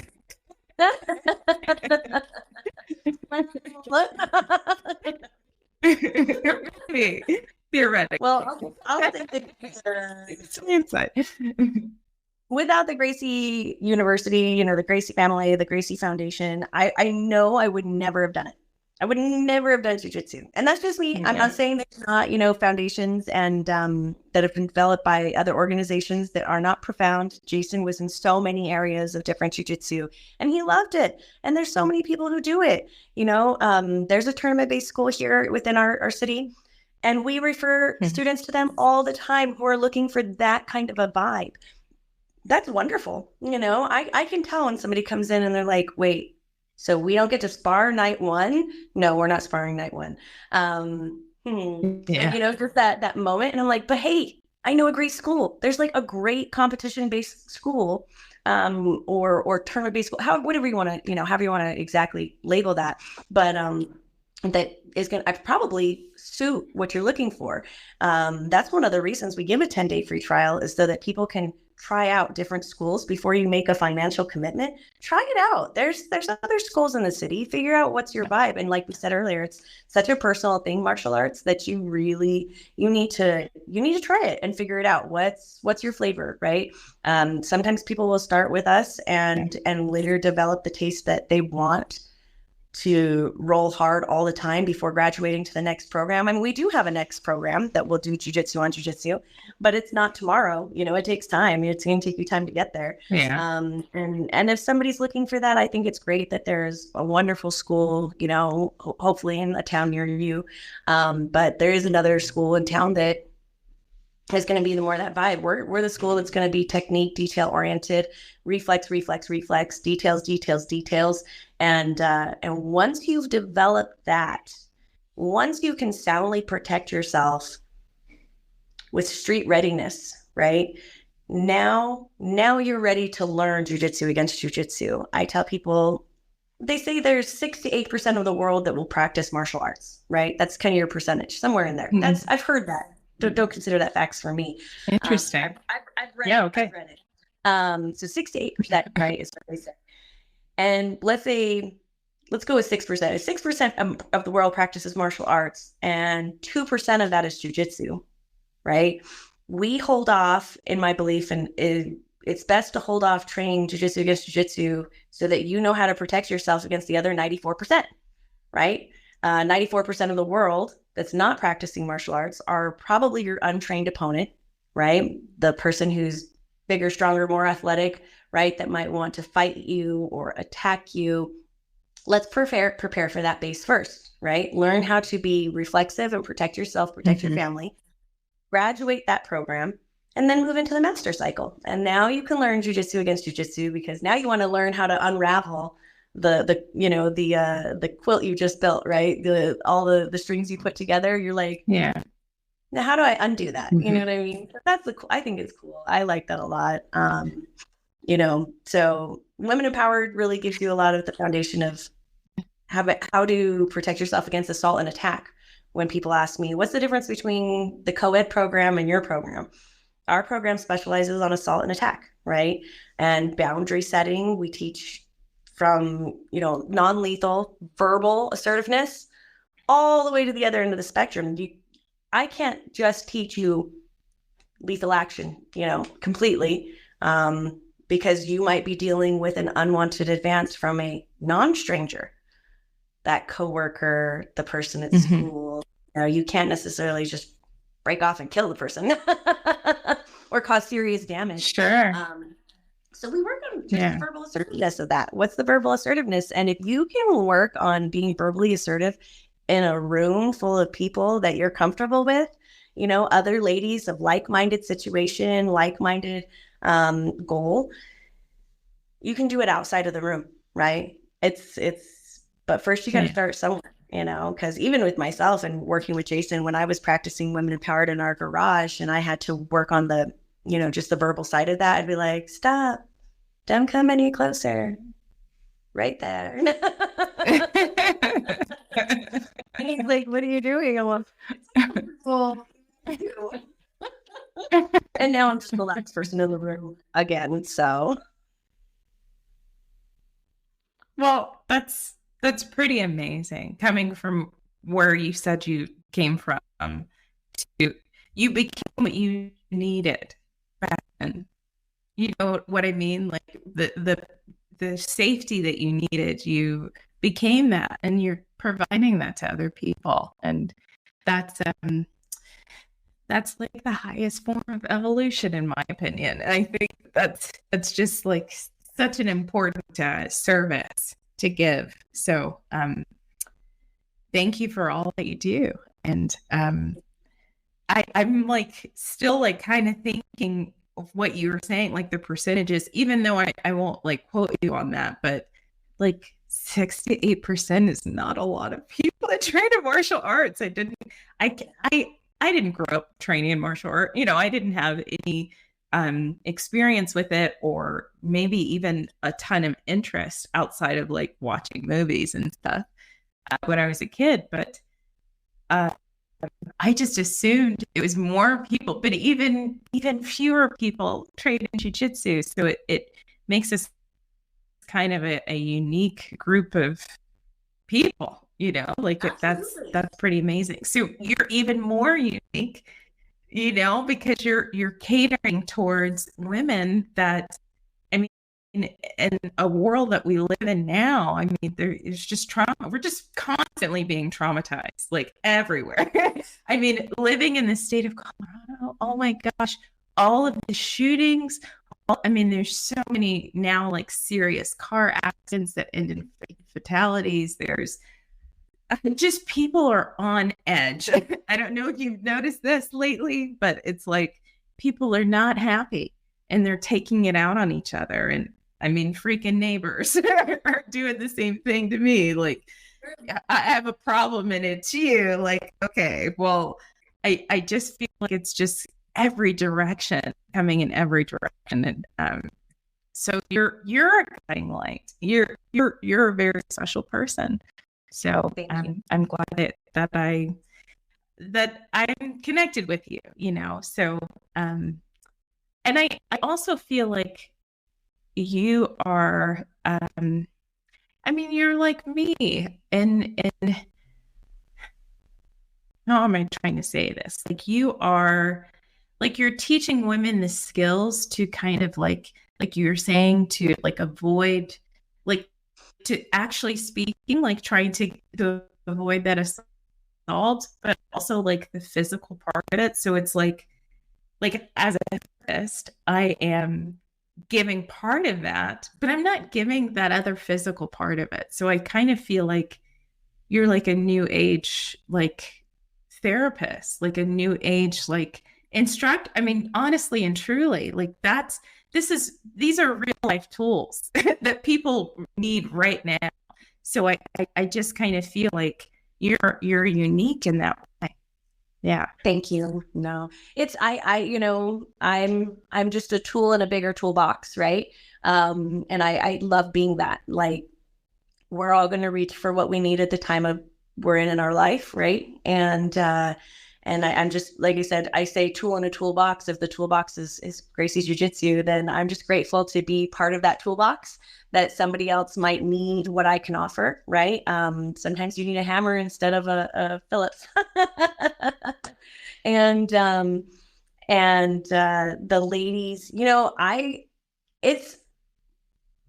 Theoretically. Well, I'll think that it's inside. Without the Gracie University, the Gracie family, the Gracie Foundation, I know I would never have done it. I would never have done jiu-jitsu. And that's just me. Yeah. I'm not saying there's not, foundations and that have been developed by other organizations that are not profound. Jason was in so many areas of different jiu-jitsu and he loved it. And there's so many people who do it. There's a tournament-based school here within our city. And we refer students to them all the time who are looking for that kind of a vibe. That's wonderful. I can tell when somebody comes in and they're like, wait, so we don't get to spar night one? No, we're not sparring night one. Yeah. Just that moment. And I'm like, but hey, I know a great school. There's like a great competition-based school or tournament-based school, whatever you want to, however you want to exactly label that. But that is going to probably suit what you're looking for. That's one of the reasons we give a 10-day free trial, is so that people can try out different schools before you make a financial commitment. Try it out. There's other schools in the city. Figure out what's your vibe. And like we said earlier, it's such a personal thing, martial arts, that you need to try it and figure it out. What's your flavor, right? Sometimes people will start with us and later develop the taste that they want to roll hard all the time before graduating to the next program. I mean, we do have a next program that will do jiu-jitsu on jiu-jitsu, but it's not tomorrow. It takes time. It's going to take you time to get there. Yeah. And if somebody's looking for that, I think it's great that there's a wonderful school, hopefully in a town near you. But there is another school in town that is going to be more of that vibe. We're the school that's going to be technique, detail oriented, reflex, details. And once you've developed that, once you can soundly protect yourself with street readiness, right? Now you're ready to learn jiu-jitsu against jiu-jitsu. I tell people, they say there's 6 to 8% of the world that will practice martial arts, right? That's kind of your percentage, somewhere in there. Mm-hmm. I've heard that. Don't consider that facts for me. Interesting. I've read yeah, it. okay. I've read it. So 6 to 8%, right, is what they say. And let's go with 6%. 6% of the world practices martial arts, and 2% of that is jiu-jitsu, right? We hold off, in my belief, and it's best to hold off training jiu-jitsu against jiu-jitsu so that you know how to protect yourself against the other 94%, right? 94% of the world that's not practicing martial arts are probably your untrained opponent, right? The person who's bigger, stronger, more athletic, right? That might want to fight you or attack you. Let's prepare for that base first, right? Learn how to be reflexive and protect yourself, protect your family. Graduate that program, and then move into the master cycle. And now you can learn jiu-jitsu against jiu-jitsu, because now you want to learn how to unravel the quilt you just built, right? All the strings you put together. You're like, yeah. Now how do I undo that? You know what I mean? I think it's cool. I like that a lot. So Women Empowered really gives you a lot of the foundation of how to protect yourself against assault and attack. When people ask me, what's the difference between the co-ed program and your program? Our program specializes on assault and attack, right? And boundary setting. We teach from, non-lethal verbal assertiveness all the way to the other end of the spectrum. I can't just teach you lethal action, completely. because you might be dealing with an unwanted advance from a non-stranger, that coworker, the person at school. You know, you can't necessarily just break off and kill the person or cause serious damage. Sure. So we work on just the verbal assertiveness of that. What's the verbal assertiveness? And if you can work on being verbally assertive in a room full of people that you're comfortable with, you know, other ladies of like-minded situation, like-minded goal, you can do it outside of the room, right? But first you got to start somewhere, you know, because even with myself and working with Jason, when I was practicing Women Empowered in our garage and I had to work on the, you know, just the verbal side of that, I'd be like, stop, don't come any closer. Right there. And he's like, what are you doing? I'm like, well, and now I'm just the last person in the room again. So, well, that's pretty amazing. Coming from where you said you came from, to you became what you needed back then. You know what I mean? Like the safety that you needed, you became that, and you're providing that to other people, and that's like the highest form of evolution, in my opinion. I think that's just like such an important service to give. So thank you for all that you do. And I'm like still like kind of thinking of what you were saying, like the percentages, even though I won't like quote you on that, but like 6 to 8% is not a lot of people that train in martial arts. I didn't grow up training in martial art. You know, I didn't have any experience with it, or maybe even a ton of interest outside of like watching movies and stuff when I was a kid. But I just assumed it was more people, but even fewer people train in jiu-jitsu. So it makes us kind of a unique group of people, you know, like that's pretty amazing. So you're even more unique, you know, because you're catering towards women that, I mean, in a world that we live in now, I mean, there is just trauma. We're just constantly being traumatized, like everywhere. I mean, living in the state of Colorado, oh my gosh, all of the shootings. I mean, there's so many now, like serious car accidents that end in fatalities. There's just people are on edge. I don't know if you've noticed this lately, but it's like people are not happy and they're taking it out on each other. And I mean, freaking neighbors are doing the same thing to me. Like, I have a problem and it's you. Like, okay, well, I just feel like it's just every direction, coming in every direction. And so you're a guiding light. You're a very special person. So I'm glad that I'm connected with you, you know. So and I also feel like you are I mean, you're like me, and how am I trying to say this? Like you are, like you're teaching women the skills to kind of like you were saying, to like avoid, like to actually speaking, like trying to avoid that assault, but also like the physical part of it. So it's like as a therapist, I am giving part of that, but I'm not giving that other physical part of it. So I kind of feel like you're like a new age, like therapist, like a new age, like instruct. I mean, honestly and truly, like these are real life tools that people need right now. So I just kind of feel like you're unique in that way. Yeah. Thank you. No, it's, you know, I'm just a tool in a bigger toolbox. Right. And I love being that. Like, we're all going to reach for what we need at the time we're in our life. Right. And I'm just, like I said, I say tool in a toolbox. If the toolbox is Gracie's Jiu-Jitsu, then I'm just grateful to be part of that toolbox, that somebody else might need what I can offer, right? Sometimes you need a hammer instead of a Phillips. And the ladies, you know,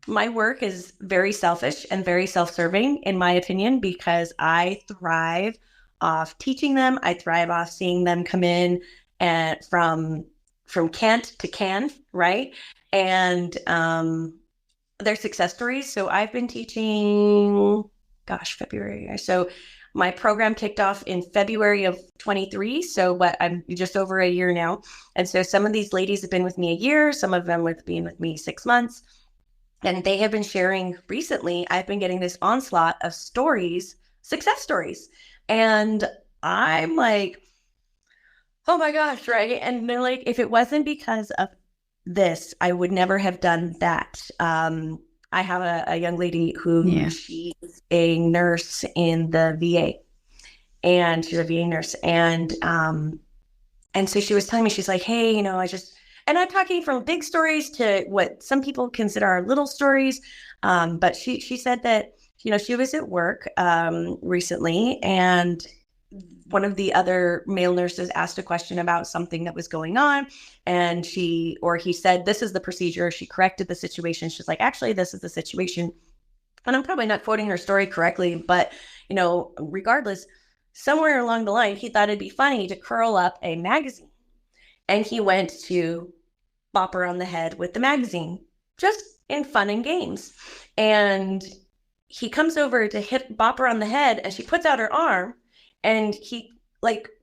my work is very selfish and very self-serving, in my opinion, because I thrive off teaching them. I thrive off seeing them come in and from can't to can, right? And their success stories. So I've been teaching, February. So my program kicked off in February of 23. So I'm just over a year now. And so some of these ladies have been with me a year, some of them have been with me 6 months. And they have been sharing recently, I've been getting this onslaught of stories, success stories. And I'm like, oh my gosh, right? And they're like, if it wasn't because of this, I would never have done that. I have a young lady who she's a nurse in the VA, and she's a VA nurse. And so she was telling me, she's like, hey, and I'm talking from big stories to what some people consider are little stories. But she said that, she was at work recently, and one of the other male nurses asked a question about something that was going on, and he said, this is the procedure. She corrected the situation. She's like, actually, this is the situation. And I'm probably not quoting her story correctly, but, regardless, somewhere along the line, he thought it'd be funny to curl up a magazine. And he went to bop her on the head with the magazine, just in fun and games. And he comes over to bop her on the head, and she puts out her arm, and he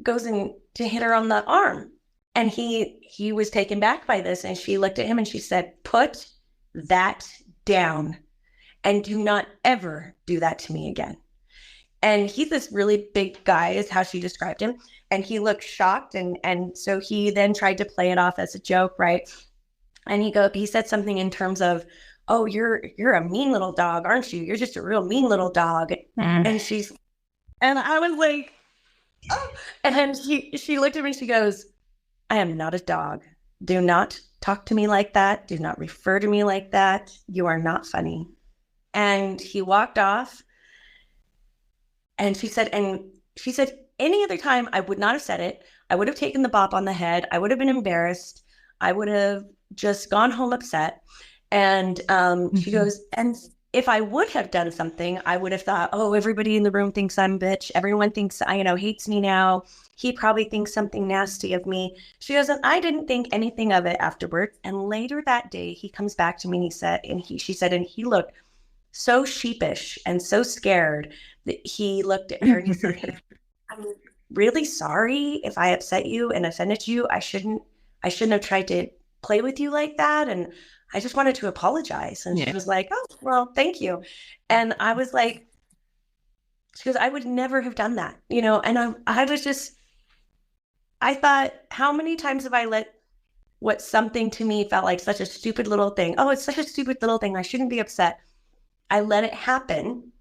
goes in to hit her on the arm. And he was taken back by this. And she looked at him and she said, put that down and do not ever do that to me again. And he's this really big guy, is how she described him. And he looked shocked. And so he then tried to play it off as a joke, right? And he said something in terms of, oh, you're a mean little dog, aren't you? You're just a real mean little dog. And I was like, oh. And then she looked at me, she goes, I am not a dog. Do not talk to me like that. Do not refer to me like that. You are not funny. And he walked off. And she said, any other time I would not have said it. I would have taken the bop on the head. I would have been embarrassed. I would have just gone home upset. And she goes, and if I would have done something, I would have thought, oh, everybody in the room thinks I'm a bitch. Everyone thinks, hates me now. He probably thinks something nasty of me. She goes, and I didn't think anything of it afterwards. And later that day, he comes back to me and she said, and he looked so sheepish and so scared that he looked at her and he said, I'm really sorry if I upset you and offended you. I shouldn't have tried to play with you like that. And I just wanted to apologize. And she was like, oh, well, thank you. And I was like, she goes, I would never have done that, and I thought, how many times have I let what something to me felt like such a stupid little thing? Oh, it's such a stupid little thing. I shouldn't be upset. I let it happen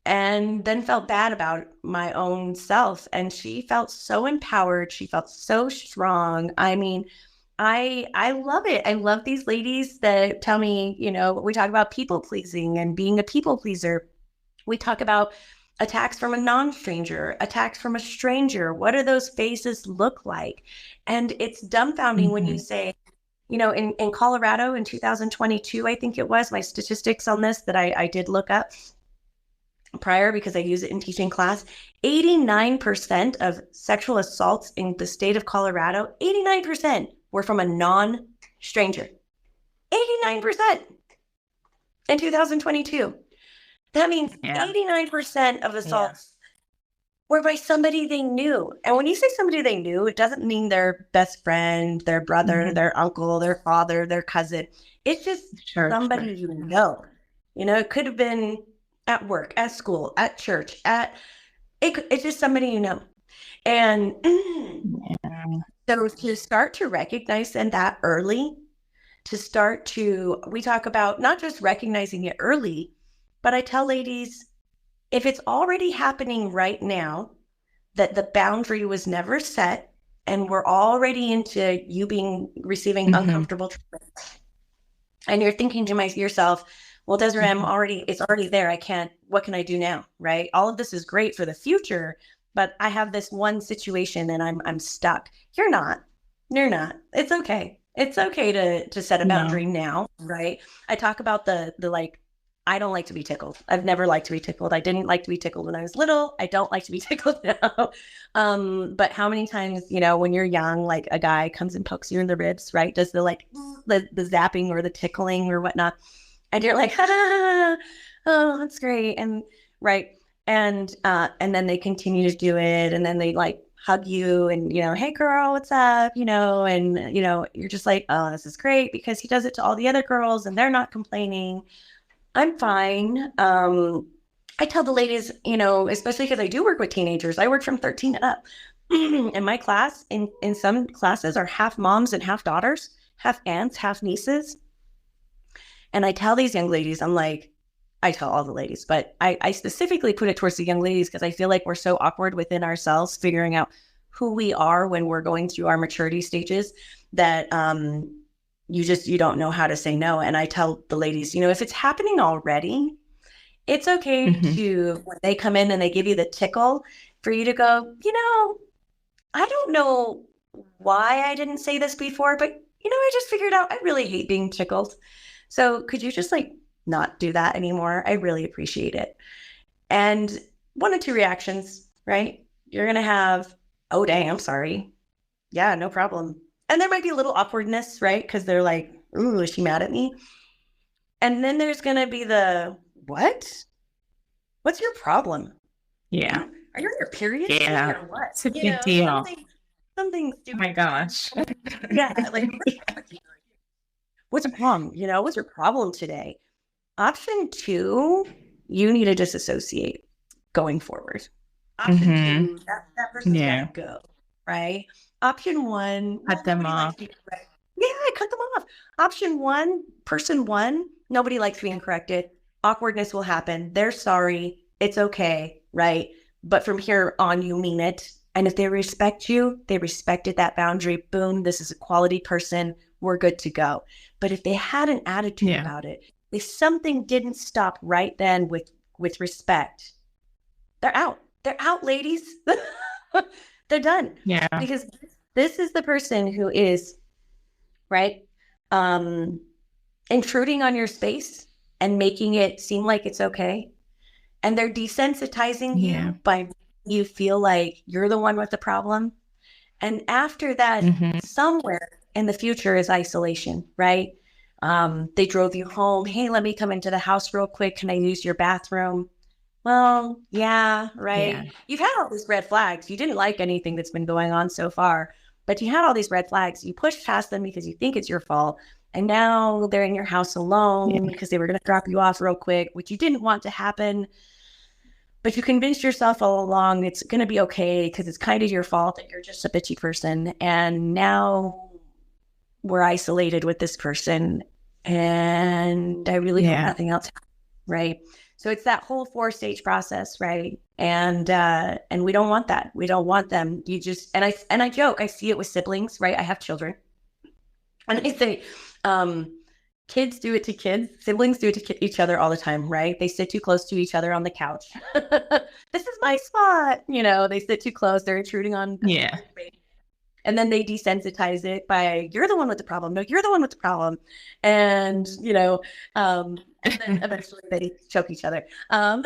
and then felt bad about my own self. And she felt so empowered. She felt so strong. I mean, I love it. I love these ladies that tell me, we talk about people pleasing and being a people pleaser. We talk about attacks from a non-stranger, attacks from a stranger. What do those faces look like? And it's dumbfounding when you say, in Colorado in 2022, I think it was, my statistics on this that I did look up prior because I use it in teaching class, 89% of sexual assaults in the state of Colorado, 89% were from a non-stranger. 89% in 2022. That means 89% of assaults were by somebody they knew. And when you say somebody they knew, it doesn't mean their best friend, their brother, their uncle, their father, their cousin. It's just somebody you know. It could have been at work, at school, at church, it's just somebody you know. And so to start to recognize that early, we talk about not just recognizing it early, but I tell ladies, if it's already happening right now, that the boundary was never set and we're already into you receiving uncomfortable treatment, and you're thinking to yourself, well, Desiree, it's already there. What can I do now? Right? All of this is great for the future, but I have this one situation and I'm stuck. You're not. It's okay. It's okay to set a No. boundary now, right? I talk about the like, I don't like to be tickled. I've never liked to be tickled. I didn't like to be tickled when I was little. I don't like to be tickled now. But how many times, when you're young, like a guy comes and pokes you in the ribs, right? Does the like the zapping or the tickling or whatnot, and you're like, oh, that's great, and right, and then they continue to do it, and then they like hug you and, hey girl, what's up? And, you're just like, oh, this is great because he does it to all the other girls and they're not complaining. I'm fine. I tell the ladies, especially because I do work with teenagers, I work from 13 and up. In my class, in some classes are half moms and half daughters, half aunts, half nieces. And I tell these young ladies, I tell all the ladies, but I specifically put it towards the young ladies because I feel like we're so awkward within ourselves figuring out who we are when we're going through our maturity stages that you don't know how to say no. And I tell the ladies, if it's happening already, it's okay to, when they come in and they give you the tickle, for you to go, I don't know why I didn't say this before, but, I just figured out I really hate being tickled. So could you just not do that anymore? I really appreciate it. And one of two reactions, right? You're going to have, oh, dang, I'm sorry. Yeah, no problem. And there might be a little awkwardness, right? Because they're like, ooh, is she mad at me? And then there's going to be the, what? What's your problem? Yeah. Are you on your period? Yeah. Or what? It's a big deal. Something Oh stupid. my gosh. Yeah. What's wrong? What's your problem today? Option 2, you need to disassociate going forward. Option 2, that person's got to go, right? Option 1, cut them off. Yeah, cut them off. Option 1, person 1, nobody likes being corrected. Awkwardness will happen. They're sorry. It's okay, right? But from here on, you mean it. And if they respect you, they respected that boundary. Boom, this is a quality person. We're good to go. But if they had an attitude about it, if something didn't stop right then with respect, they're out. They're out, ladies. They're done. Yeah. Because this is the person who is, right, intruding on your space and making it seem like it's okay. And they're desensitizing you by you feel like you're the one with the problem. And after that, somewhere in the future is isolation, right? They drove you home. Hey, let me come into the house real quick. Can I use your bathroom? Well, yeah, right. Yeah. You've had all these red flags. You didn't like anything that's been going on so far, but you had all these red flags. You pushed past them because you think it's your fault. And now they're in your house alone because they were going to drop you off real quick, which you didn't want to happen. But you convinced yourself all along it's going to be okay because it's kind of your fault that you're just a bitchy person. And now we're isolated with this person. And I really hope nothing else happens, right? So it's that whole 4-stage process, right? And we don't want that. We don't want them. You just, and I joke, I see it with siblings, right? I have children. And I say, kids do it to kids. Siblings do it to each other all the time, right? They sit too close to each other on the couch. This is my spot. They sit too close. They're intruding on. Yeah. And then they desensitize it by, you're the one with the problem. No, you're the one with the problem. And, and then eventually they choke each other. And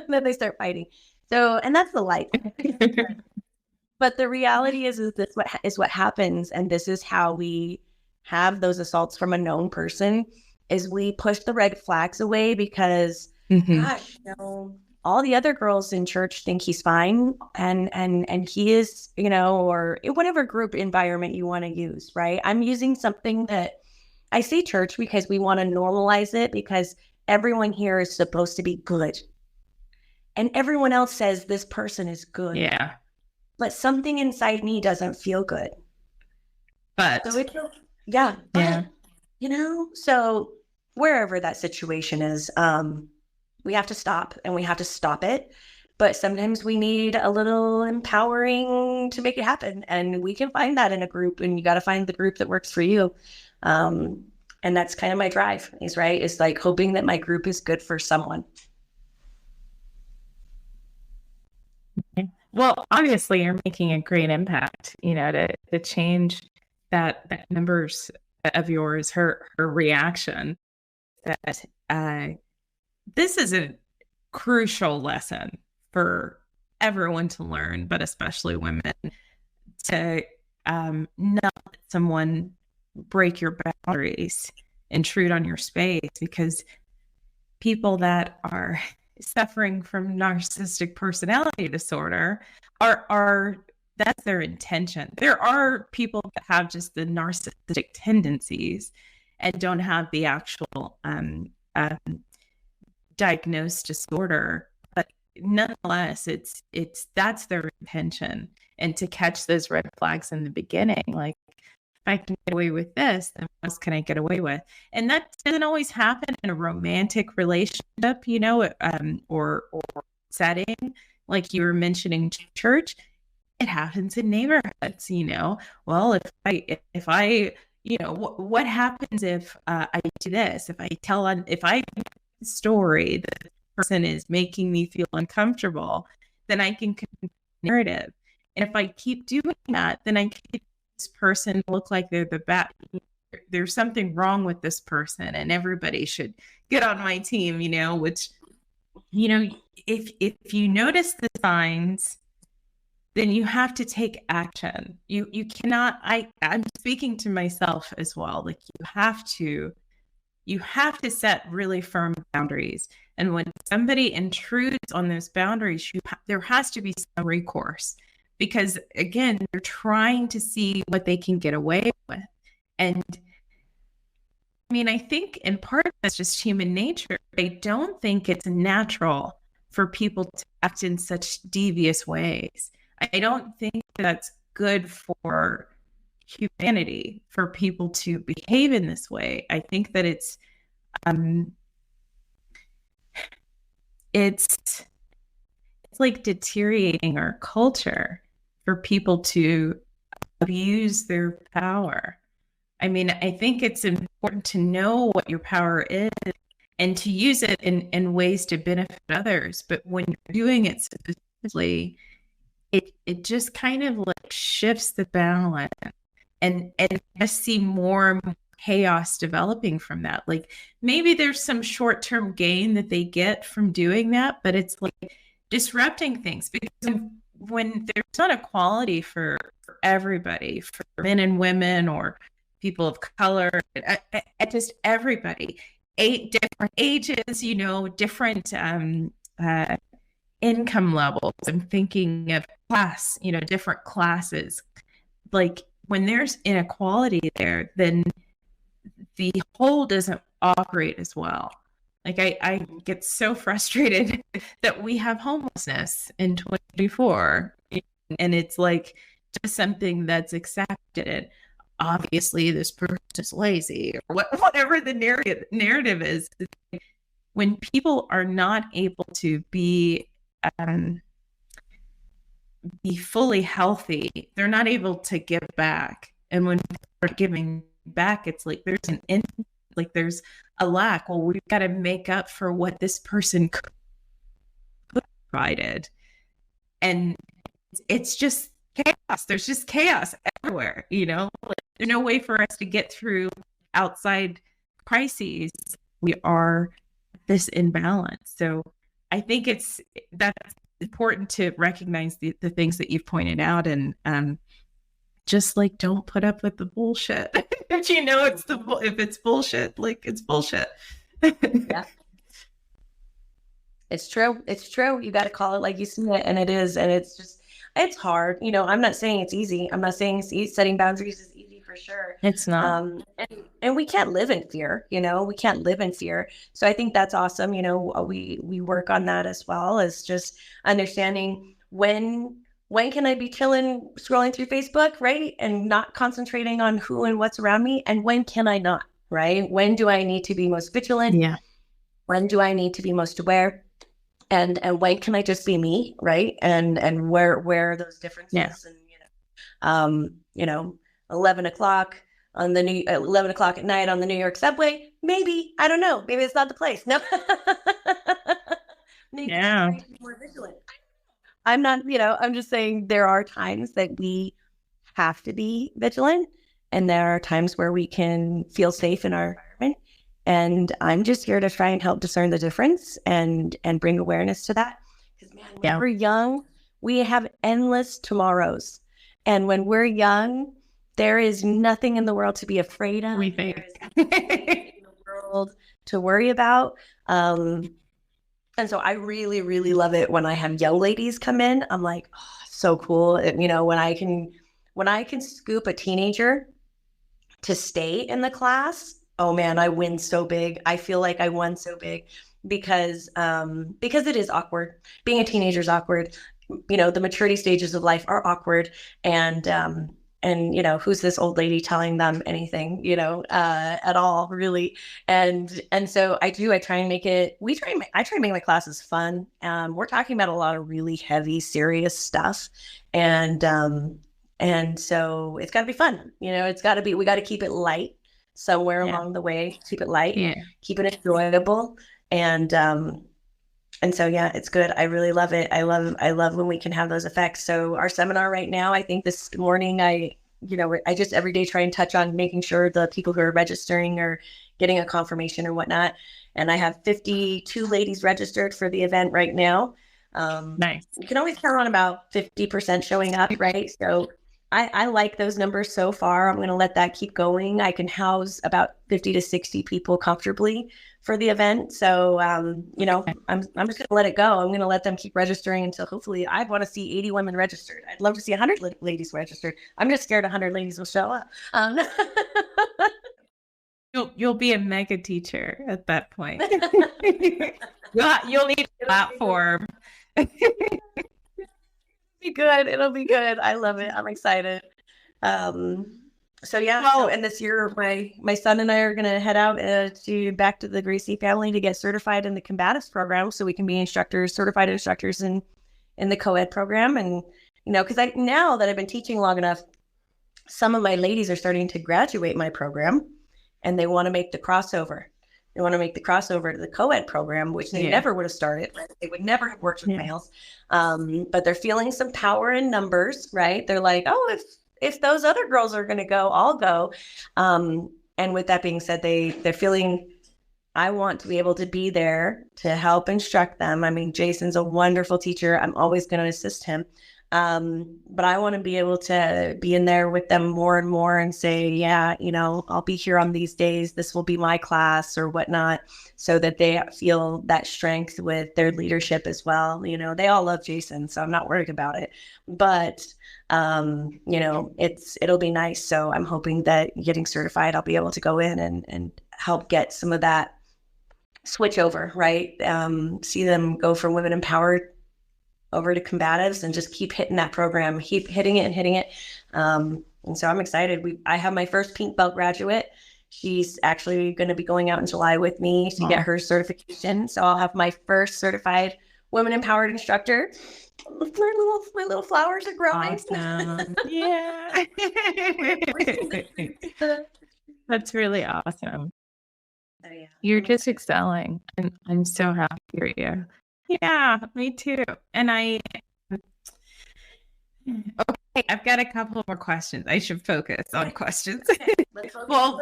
then they start fighting. So, and that's the light. But the reality is this what happens. And this is how we have those assaults from a known person is we push the red flags away because, gosh, all the other girls in church think he's fine and he is, or whatever group environment you want to use, right? I'm using something that I say church because we want to normalize it because everyone here is supposed to be good. And everyone else says this person is good. Yeah. But something inside me doesn't feel good. But so so wherever that situation is, we have to stop and we have to stop it. But sometimes we need a little empowering to make it happen. And we can find that in a group, and you got to find the group that works for you. And that's kind of my drive is like hoping that my group is good for someone. Well, obviously you're making a great impact, to change that members of yours, her reaction, that this is a crucial lesson for everyone to learn, but especially women, to not let someone break your boundaries, intrude on your space, because people that are suffering from narcissistic personality disorder are that's their intention. There are people that have just the narcissistic tendencies and don't have the actual diagnosed disorder, but nonetheless, that's their intention. And to catch those red flags in the beginning, like, if I can get away with this, then what else can I get away with? And that doesn't always happen in a romantic relationship, or setting, like you were mentioning if it happens in neighborhoods, well, if I, what happens if I do this, if I do the story that the person is making me feel uncomfortable, then I can continue the narrative. And if I keep doing that, then I keep this person look like they're the bad. There's something wrong with this person, and everybody should get on my team, which, if you notice the signs, then you have to take action. You cannot, I'm speaking to myself as well. Like, you have to set really firm boundaries. And when somebody intrudes on those boundaries, there has to be some recourse, because again, they're trying to see what they can get away with. And I mean, I think in part that's just human nature. I don't think it's natural for people to act in such devious ways. I don't think that's good for humanity, for people to behave in this way. I think that it's like deteriorating our culture for people to abuse their power. I mean, I think it's important to know what your power is and to use it in ways to benefit others. But when you're doing it specifically, it just kind of like shifts the balance, and I see more chaos developing from that. Like, maybe there's some short-term gain that they get from doing that, but it's like disrupting things, because when there's not equality for everybody, for men and women or people of color, just everybody, 8 different ages, different income levels. I'm thinking of class, different classes. Like, when there's inequality there, then the whole doesn't operate as well. Like, I get so frustrated that we have homelessness in 2024, and it's like just something that's accepted. Obviously, this person is lazy, or whatever the narrative is. When people are not able to be fully healthy, they're not able to give back. And when they're giving back, it's like there's a lack. Well, we've got to make up for what this person could have provided. And it's just chaos. There's just chaos everywhere, Like, there's no way for us to get through outside crises. We are this imbalance. So I think that's important to recognize the things that you've pointed out, and just like, don't put up with the bullshit. If it's bullshit, like, it's bullshit. Yeah. It's true. It's true. You got to call it like you see it, and it is. And it's hard. I'm not saying it's easy. I'm not saying setting boundaries is easy, for sure. It's not. And we can't live in fear. We can't live in fear. So I think that's awesome. We work on that as well, as just understanding when can I be chilling, scrolling through Facebook, right? And not concentrating on who and what's around me. And when can I not, right? When do I need to be most vigilant? Yeah. When do I need to be most aware? And when can I just be me, right? And where are those differences? Yeah. And 11 o'clock at night on the New York subway. Maybe, I don't know. Maybe it's not the place. No. Maybe yeah. More vigilant. I'm not. I'm just saying there are times that we have to be vigilant, and there are times where we can feel safe in our environment. And I'm just here to try and help discern the difference and bring awareness to that. Because man, when we're young, we have endless tomorrows. And when we're young, there is nothing in the world to be afraid of. We think. There is nothing in the world to worry about. And so I really, really love it when I have young ladies come in. I'm like, oh, so cool. When I can scoop a teenager to stay in the class, oh man, I win so big. I feel like I won so big because it is awkward. Being a teenager is awkward. The maturity stages of life are awkward. And who's this old lady telling them anything, at all, really. And so I try and make it, I try and make my classes fun. We're talking about a lot of really heavy, serious stuff. And so it's got to be fun. We got to keep it light somewhere along the way, keep it light, keep it enjoyable. And so, yeah, it's good. I really love it. I love when we can have those effects. So our seminar right now, I think this morning, I just every day try and touch on making sure the people who are registering are getting a confirmation or whatnot. And I have 52 ladies registered for the event right now. Nice. You can always count on about 50% showing up, right? So I like those numbers so far. I'm going to let that keep going. I can house about 50 to 60 people comfortably for the event. So, I'm just going to let it go. I'm going to let them keep registering until hopefully I want to see 80 women registered. I'd love to see 100 ladies registered. I'm just scared 100 ladies will show up. You'll be a mega teacher at that point. You'll need a platform. It'll be good. I love it. I'm excited. So and this year my son and I are going to head out back to the Gracie family to get certified in the combatives program, so we can be certified instructors in the co-ed program. And because now that I've been teaching long enough, some of my ladies are starting to graduate my program, and they want to make the crossover. They want to make the crossover to the co-ed program, which they never would have started. Right? They would never have worked with males. But they're feeling some power in numbers, right? They're like, oh, if those other girls are going to go, I'll go. And with that being said, they're feeling, I want to be able to be there to help instruct them. I mean, Jason's a wonderful teacher. I'm always going to assist him. But I want to be able to be in there with them more and more and say, I'll be here on these days. This will be my class or whatnot, so that they feel that strength with their leadership as well. They all love Jason, so I'm not worried about it. But, it'll be nice. So I'm hoping that getting certified, I'll be able to go in and help get some of that switch over, right? See them go from women empowered over to combatives and just keep hitting that program, keep hitting it. And so I'm excited. I have my first pink belt graduate. She's actually going to be going out in July with me to get her certification. So I'll have my first certified women empowered instructor. My little flowers are growing. Awesome. Yeah. That's really awesome. Oh, yeah. You're just excelling, and I'm so happy for you. Yeah, me too. And okay, I've got a couple more questions. I should focus on questions. Well,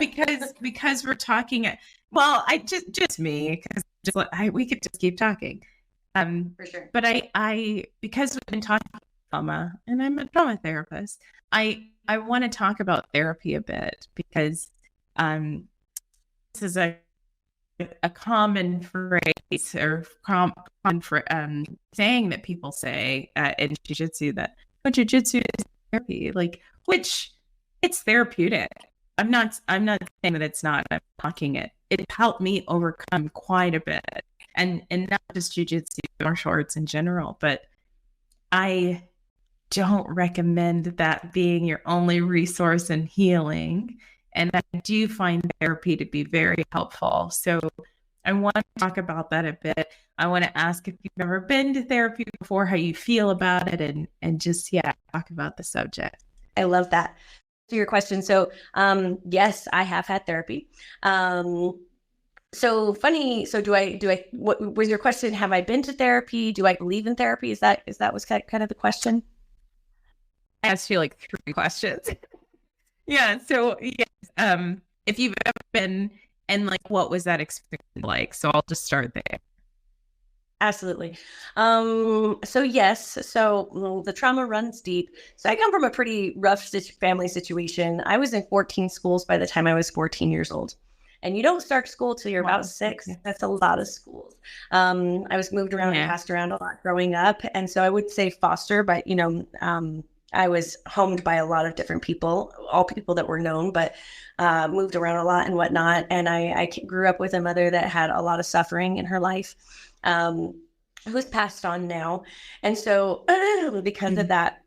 because we're talking. Well, I just me, because we could just keep talking. For sure. But I because we've been talking about trauma, and I'm a trauma therapist. I want to talk about therapy a bit, because this is a common phrase or common saying that people say in jiu-jitsu, that jiu-jitsu is therapy, which it's therapeutic. I'm not saying that it's not. I'm talking it. It helped me overcome quite a bit, and not just jiu-jitsu, martial arts in general. But I don't recommend that being your only resource in healing. And I do find therapy to be very helpful. So I want to talk about that a bit. I want to ask if you've ever been to therapy before, how you feel about it, and just, talk about the subject. I love that. To your question. So, yes, I have had therapy. So funny. So what was your question? Have I been to therapy? Do I believe in therapy? Is that was kind of the question? I asked you 3 questions. Yeah. So yes, if you've ever been, and like, what was that experience like? So I'll just start there. Absolutely. So yes, so the trauma runs deep. So I come from a pretty rough family situation. I was in 14 schools by the time I was 14 years old. And you don't start school till you're about 6. That's a lot of schools. I was moved around and passed around a lot growing up. And so I would say foster, but I was homed by a lot of different people, all people that were known, but moved around a lot and whatnot. And I grew up with a mother that had a lot of suffering in her life. Who's passed on now. And so because of that,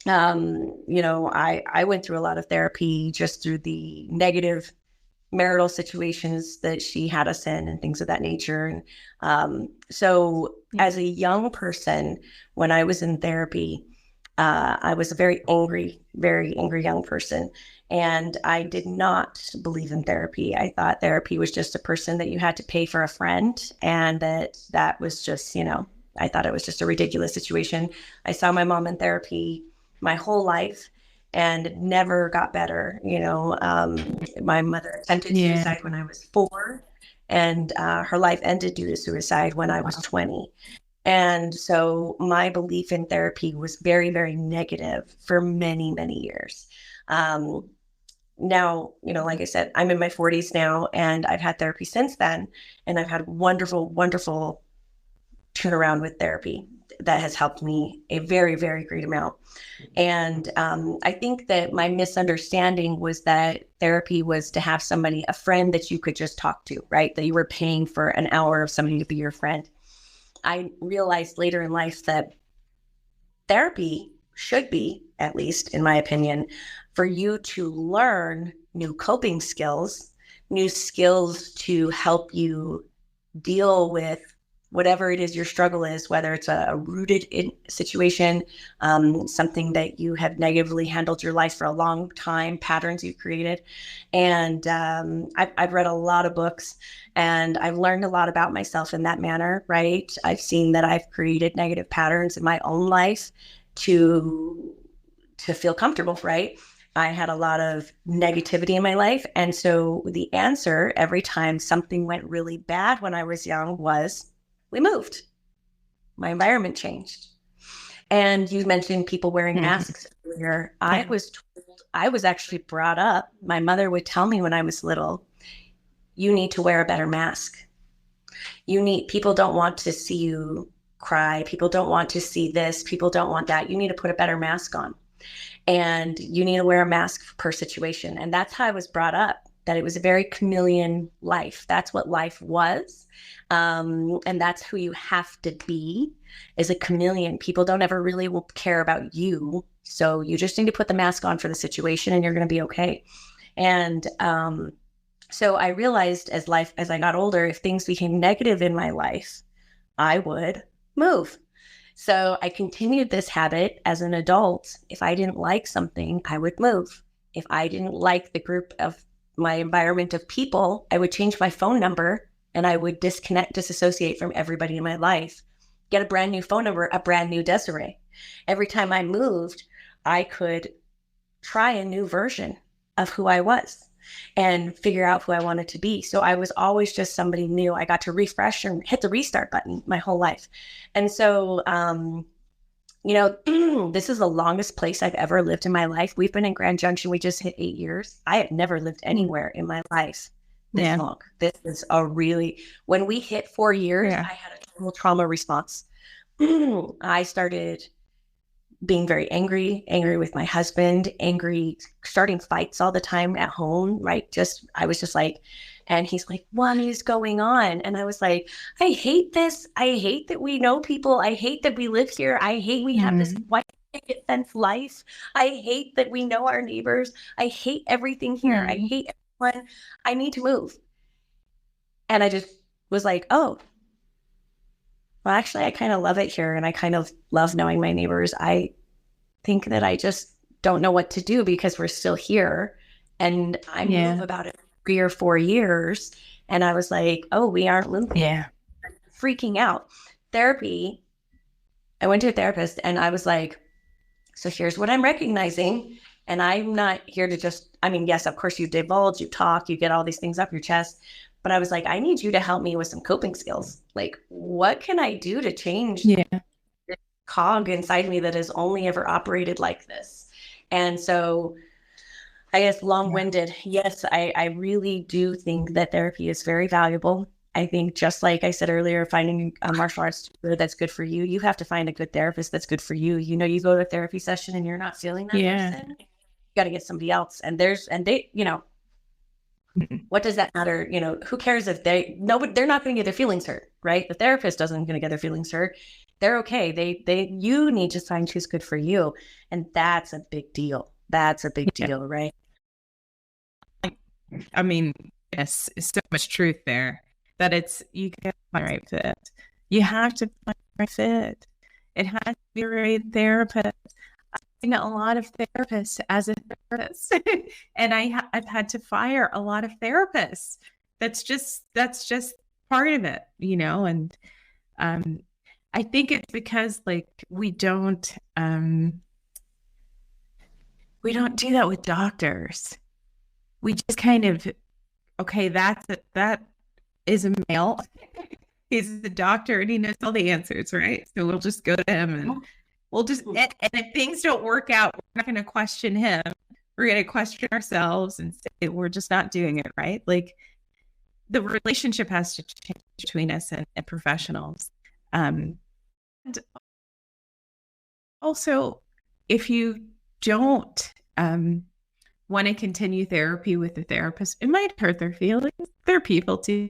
I went through a lot of therapy just through the negative marital situations that she had us in and things of that nature. And so as a young person, when I was in therapy, I was a very angry young person. And I did not believe in therapy. I thought therapy was just a person that you had to pay for a friend. And that was just, I thought it was just a ridiculous situation. I saw my mom in therapy my whole life and it never got better. My mother attempted suicide when I was 4 and her life ended due to suicide when I was 20. And so my belief in therapy was very, very negative for many, many years. Now, like I said, I'm in my 40s now and I've had therapy since then. And I've had wonderful, wonderful turnaround with therapy that has helped me a very, very great amount. And I think that my misunderstanding was that therapy was to have somebody, a friend that you could just talk to, right? That you were paying for an hour of somebody to be your friend. I realized later in life that therapy should be, at least in my opinion, for you to learn new coping skills, new skills to help you deal with whatever it is your struggle is, whether it's a rooted in situation, something that you have negatively handled your life for a long time, patterns you've created. And I've read a lot of books and I've learned a lot about myself in that manner, right? I've seen that I've created negative patterns in my own life to feel comfortable, right? I had a lot of negativity in my life. And so the answer every time something went really bad when I was young was, we moved. My environment changed. And you mentioned people wearing masks earlier. I was told, I was actually brought up, my mother would tell me when I was little, you need to wear a better mask. People don't want to see you cry. People don't want to see this. People don't want that. You need to put a better mask on. And you need to wear a mask per situation. And that's how I was brought up, that it was a very chameleon life. That's what life was. And that's who you have to be, is a chameleon. People don't ever really will care about you. So you just need to put the mask on for the situation and you're going to be okay. And so I realized as I got older, if things became negative in my life, I would move. So I continued this habit as an adult. If I didn't like something, I would move. If I didn't like the group of my environment of people, I would change my phone number and I would disassociate from everybody in my life, get a brand new phone number, a brand new Desiree. Every time I moved, I could try a new version of who I was and figure out who I wanted to be. So I was always just somebody new. I got to refresh and hit the restart button my whole life. And so, this is the longest place I've ever lived in my life. We've been in Grand Junction. We just hit 8 years. I have never lived anywhere in my life this long. This is when we hit 4 years, I had a total trauma response. I started being very angry with my husband, starting fights all the time at home, right? I was just like, and he's like, what is going on? And I was like, I hate this. I hate that we know people. I hate that we live here. I hate we have this white picket fence life. I hate that we know our neighbors. I hate everything here. I hate everyone. I need to move. And I just was like, oh, well, actually, I kind of love it here. And I kind of love knowing my neighbors. I think that I just don't know what to do because we're still here. And I moved about 3 or 4 years. And I was like, oh, we aren't moving. Yeah. Freaking out. Therapy. I went to a therapist and I was like, so here's what I'm recognizing. And I'm not here to just, I mean, yes, of course you divulge, you talk, you get all these things up your chest. But I was like, I need you to help me with some coping skills. Like, what can I do to change the cog inside me that has only ever operated like this? And so I guess long-winded. Yes, I really do think that therapy is very valuable. I think just like I said earlier, finding a martial arts tutor that's good for you, you have to find a good therapist that's good for you. You know, you go to a therapy session and you're not feeling that person, you got to get somebody else. And they, you know, what does that matter? You know, who cares if they're not going to get their feelings hurt, right? The therapist doesn't going to get their feelings hurt. They're okay. You need to find who's good for you. And that's a big deal. That's a big deal, right? I mean, yes, so much truth there that you can find the right fit. You have to find the right fit. It has to be a right therapist. I know a lot of therapists as a therapist, and I've had to fire a lot of therapists. That's just part of it, you know. And I think it's because like we don't do that with doctors. We just kind of, okay, that is a male. He's the doctor and he knows all the answers, right? So we'll just go to him and we'll just, and if things don't work out, we're not going to question him. We're going to question ourselves and say we're just not doing it right. Like the relationship has to change between us and professionals. And also, if you don't want to continue therapy with the therapist, it might hurt their feelings. They're people too,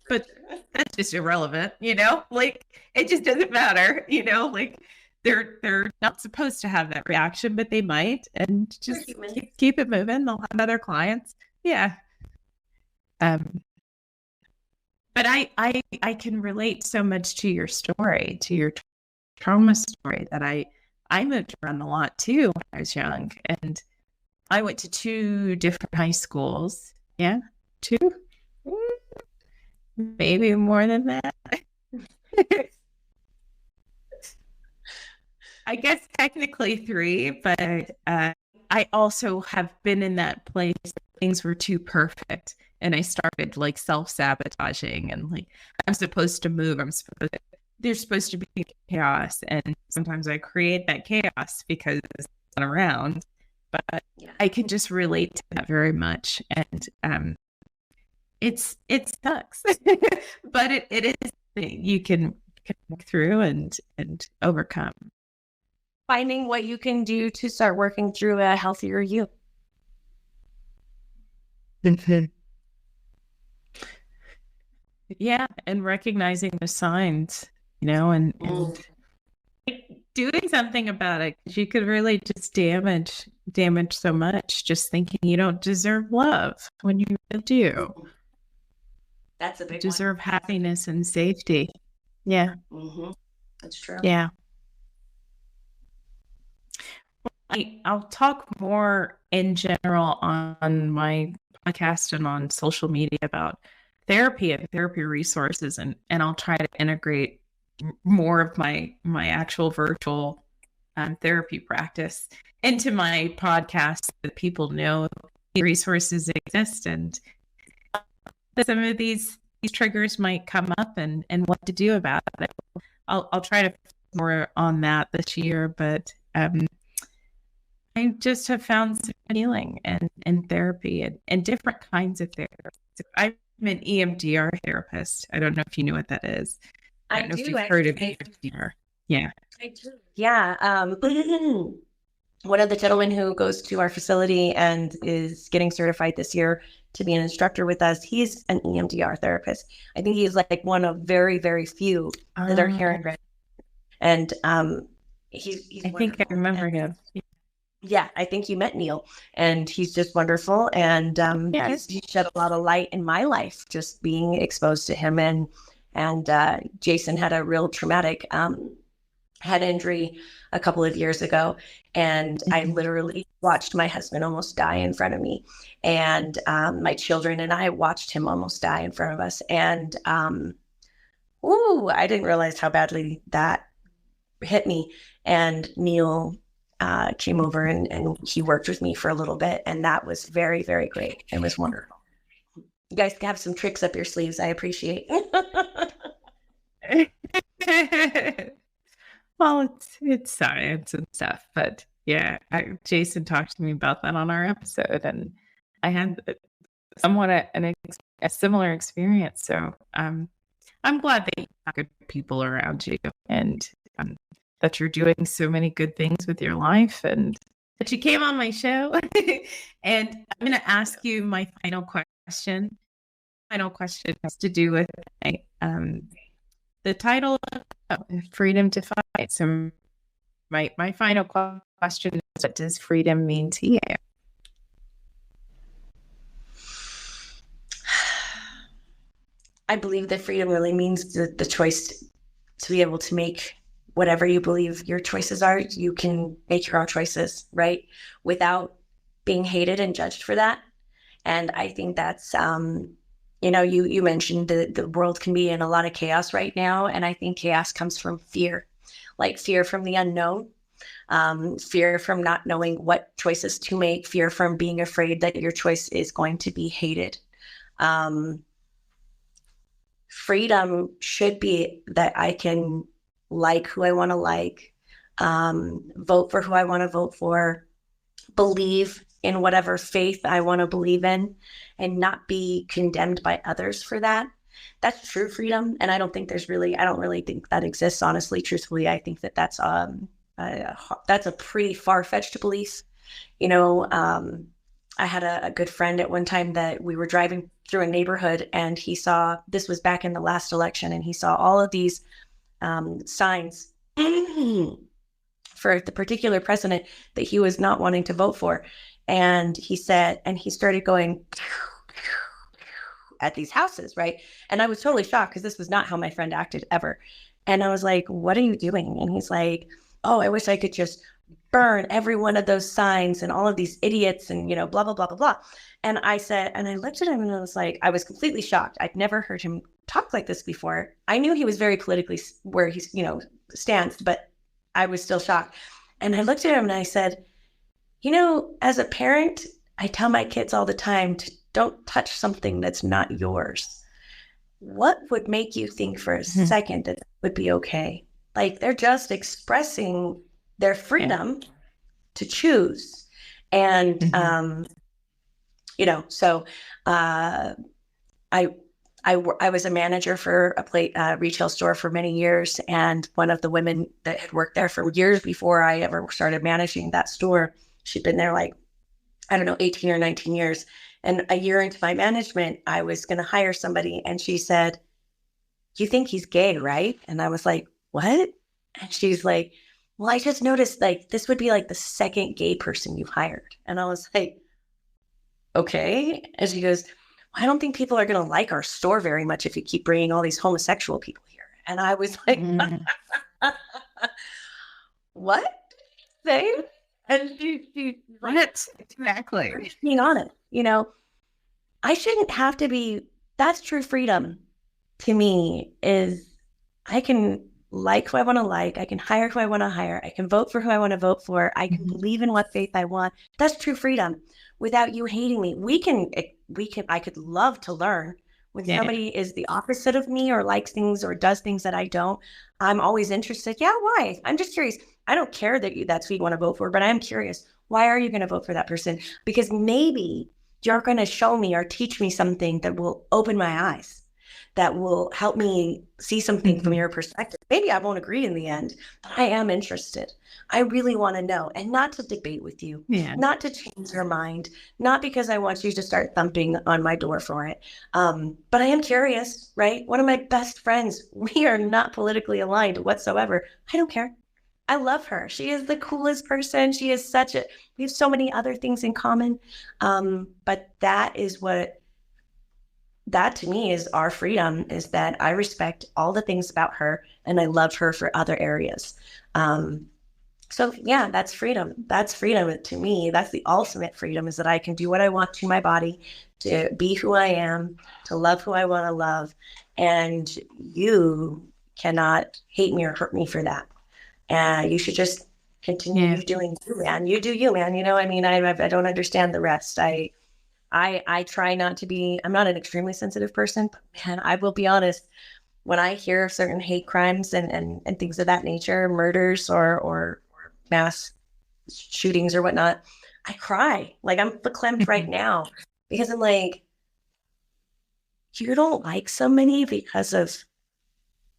but that's just irrelevant, you know? Like it just doesn't matter, you know? Like they're not supposed to have that reaction, but they might, and just keep it moving. They'll have other clients. Yeah. But I can relate so much to your story, to your trauma story, that I moved around a lot too when I was young, and I went to 2 different high schools. Yeah, 2, maybe more than that. I guess technically 3, but I also have been in that place where things were too perfect, and I started like self-sabotaging and like I'm supposed to move. There's supposed to be chaos, and sometimes I create that chaos because it's not around. But I can just relate to that very much, and it sucks, but it is you can work through and overcome. Finding what you can do to start working through a healthier you. Yeah, and recognizing the signs, you know, and doing something about it. You could really just damage so much just thinking you don't deserve love when you really do. That's a big you deserve happiness and safety. Yeah. Mm-hmm. That's true. Yeah. I'll talk more in general on my podcast and on social media about therapy and therapy resources, and I'll try to integrate more of my actual virtual therapy practice into my podcast so that people know the resources exist, and some of these triggers might come up and what to do about it. I'll try to focus more on that this year, but I just have found some healing and therapy and different kinds of therapy. I'm an EMDR therapist. I don't know if you know what that is. I don't know if you've heard of EMDR. Yeah. I do. Yeah. One of the gentlemen who goes to our facility and is getting certified this year to be an instructor with us, he's an EMDR therapist. I think he's like one of very, very few that are here in Grand. And he's I think I remember him. Yeah, I think you met Neil, and he's just wonderful. And he shed a lot of light in my life, just being exposed to him. And Jason had a real traumatic head injury a couple of years ago, and I literally watched my husband almost die in front of me, and my children and I watched him almost die in front of us. And I didn't realize how badly that hit me. And Neil came over and he worked with me for a little bit. And that was very, very great. It was wonderful. You guys have some tricks up your sleeves. I appreciate. Well, it's science and stuff, but yeah, Jason talked to me about that on our episode, and I had somewhat a similar experience. So I'm glad that you have good people around you, and that you're doing so many good things with your life, and that you came on my show. And I'm going to ask you my final question. Final question has to do with the title of Freedom to Fight. So my final question is, what does freedom mean to you? I believe that freedom really means the choice to be able to make whatever you believe your choices are. You can make your own choices, right? Without being hated and judged for that. And I think that's, you mentioned the world can be in a lot of chaos right now. And I think chaos comes from fear, like fear from the unknown, fear from not knowing what choices to make, fear from being afraid that your choice is going to be hated. Freedom should be that I can like who I want to like, vote for who I want to vote for, believe in whatever faith I want to believe in, and not be condemned by others for that. That's true freedom. And I don't really think that exists, honestly, truthfully. I think that that's a pretty far-fetched belief. I had a good friend at one time that we were driving through a neighborhood, and this was back in the last election, and he saw all of these signs for the particular president that he was not wanting to vote for. And he started going at these houses, right? And I was totally shocked because this was not how my friend acted ever. And I was like, what are you doing? And he's like, oh, I wish I could just burn every one of those signs and all of these idiots and, blah, blah, blah, blah, blah. And I looked at him and I was like, I was completely shocked. I'd never heard him talk like this before. I knew he was very politically where he's, stands, but I was still shocked. And I looked at him and I said, as a parent, I tell my kids all the time to don't touch something that's not yours. What would make you think for a second that it would be okay? Like, they're just expressing their freedom to choose. And, so I was a manager for a retail store for many years. And one of the women that had worked there for years before I ever started managing that store, she'd been there 18 or 19 years. And a year into my management, I was going to hire somebody. And she said, you think he's gay, right? And I was like, what? And she's like, well, I just noticed this would be the second gay person you've hired. And I was like, okay. And she goes, I don't think people are going to like our store very much if you keep bringing all these homosexual people here. And I was like, what? Say? And she what? Exactly. Being honest, I shouldn't have to be. That's true freedom to me, is I can like who I want to like. I can hire who I want to hire. I can vote for who I want to vote for. I can believe in what faith I want. That's true freedom without you hating me. I could love to learn when somebody is the opposite of me or likes things or does things that I don't. I'm always interested. Yeah, why? I'm just curious. I don't care that that's who you want to vote for, but I am curious. Why are you going to vote for that person? Because maybe you're going to show me or teach me something that will open my eyes, that will help me see something from your perspective. Maybe I won't agree in the end, but I am interested. I really want to know, and not to debate with you, not to change your mind, not because I want you to start thumping on my door for it. But I am curious, right? One of my best friends, we are not politically aligned whatsoever. I don't care. I love her. She is the coolest person. She is we have so many other things in common. But that to me is our freedom, is that I respect all the things about her and I love her for other areas. So yeah, that's freedom. That's freedom to me. That's the ultimate freedom, is that I can do what I want to my body, to be who I am, to love who I want to love. And you cannot hate me or hurt me for that. You should just continue doing you, man. You do you, man. You know, I mean, I don't understand the rest. I try not to be, I'm not an extremely sensitive person, but man, I will be honest. When I hear of certain hate crimes and things of that nature, murders or mass shootings or whatnot, I cry. Like, I'm verklempt right now because I'm like, you don't like somebody because of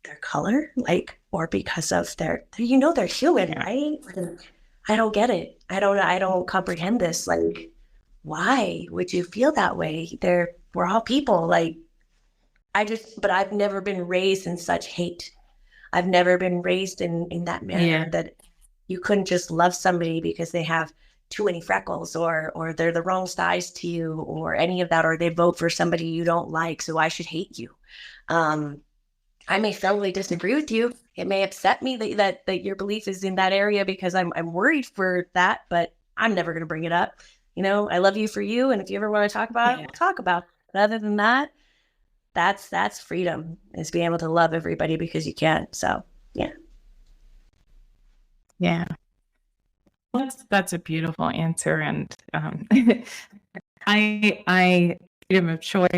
their color, like, or because of their, you know, they're human, right? I don't get it. I don't comprehend this. Like, why would you feel that way? We're all people. Like, but I've never been raised in such hate. I've never been raised in that manner that you couldn't just love somebody because they have too many freckles or they're the wrong size to you or any of that, or they vote for somebody you don't like, so I should hate you. I may thoroughly disagree with you. It may upset me that your belief is in that area because I'm worried for that, but I'm never going to bring it up. You know, I love you for you. And if you ever want to talk about it, we'll talk about it. But other than that, that's freedom, is being able to love everybody because you can. So, yeah. Yeah. That's a beautiful answer. And I freedom of choice,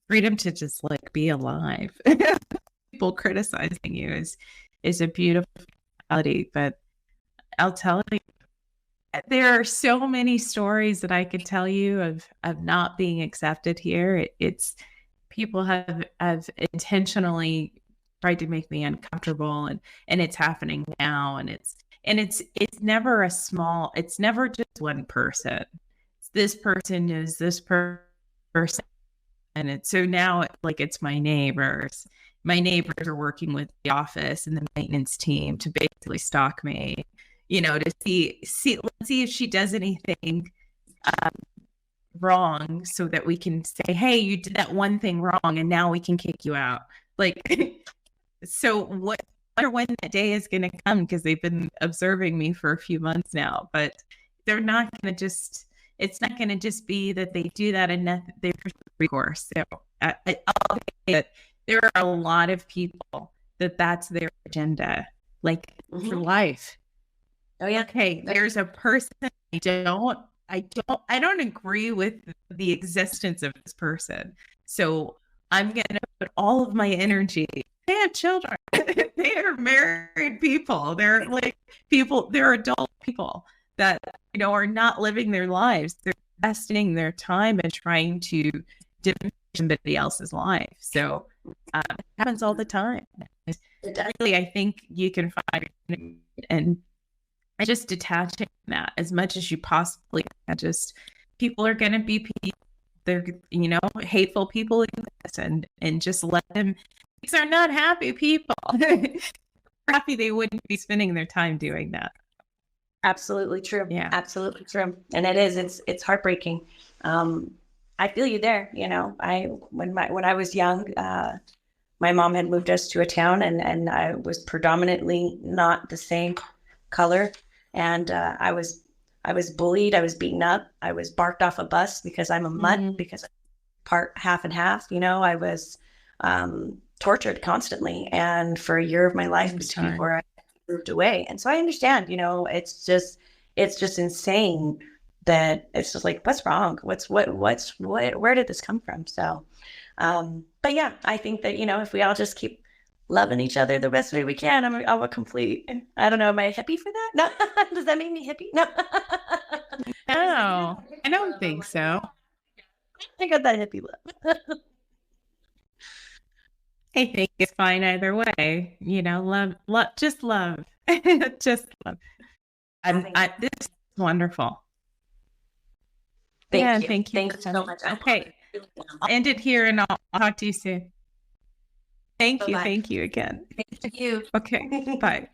freedom to just like be alive. People criticizing you is a beautiful reality. But I'll tell you, there are so many stories that I could tell you of not being accepted here. It's people have intentionally tried to make me uncomfortable, and it's happening now, and it's never it's never just one person. This person is this person, and so now it's my neighbors. My neighbors are working with the office and the maintenance team to basically stalk me, you know, to let's see if she does anything wrong, so that we can say, hey, you did that one thing wrong and now we can kick you out. Like, so when that day is going to come, because they've been observing me for a few months now, but they're not going to just, it's not going to just be that they do that and there's recourse. So I'll say that there are a lot of people that's their agenda, like for life. Oh yeah. Okay, there's a person I don't agree with the existence of this person. So I'm going to put all of my energy. They have children. They are married people. They're they're adult people that, you know, are not living their lives. They're investing their time and trying to diminish somebody else's life. So it happens all the time. Really, I think you can find, and just detaching that as much as you possibly can. Just people are going to be people. They're, you know, hateful people exist, and just let them. These are not happy people. Happy they wouldn't be spending their time doing that. Absolutely true. Yeah, absolutely true. And it's heartbreaking. I feel you there. You know, when I was young, my mom had moved us to a town, and I was predominantly not the same color. And I was bullied. I was beaten up. I was barked off a bus because I'm a mutt, because I'm part half and half. You know, I was tortured constantly. And for a year of my life before I moved away. And so I understand, you know, it's just insane that it's just like, what's wrong? Where did this come from? So, but yeah, I think that, you know, if we all just keep loving each other the best way we can, I'm a complete, I don't know, am I a hippie for that? No. Does that make me hippie? No. No, I don't think so. I got that hippie love. I think it's fine either way. You know, love, just love. Just love. This is wonderful. Thank you. Thank you. Thank you so much. Okay. I'll end it here, and I'll talk to you soon. Thank you. Bye-bye. Thank you again. Thank you. Okay. Bye.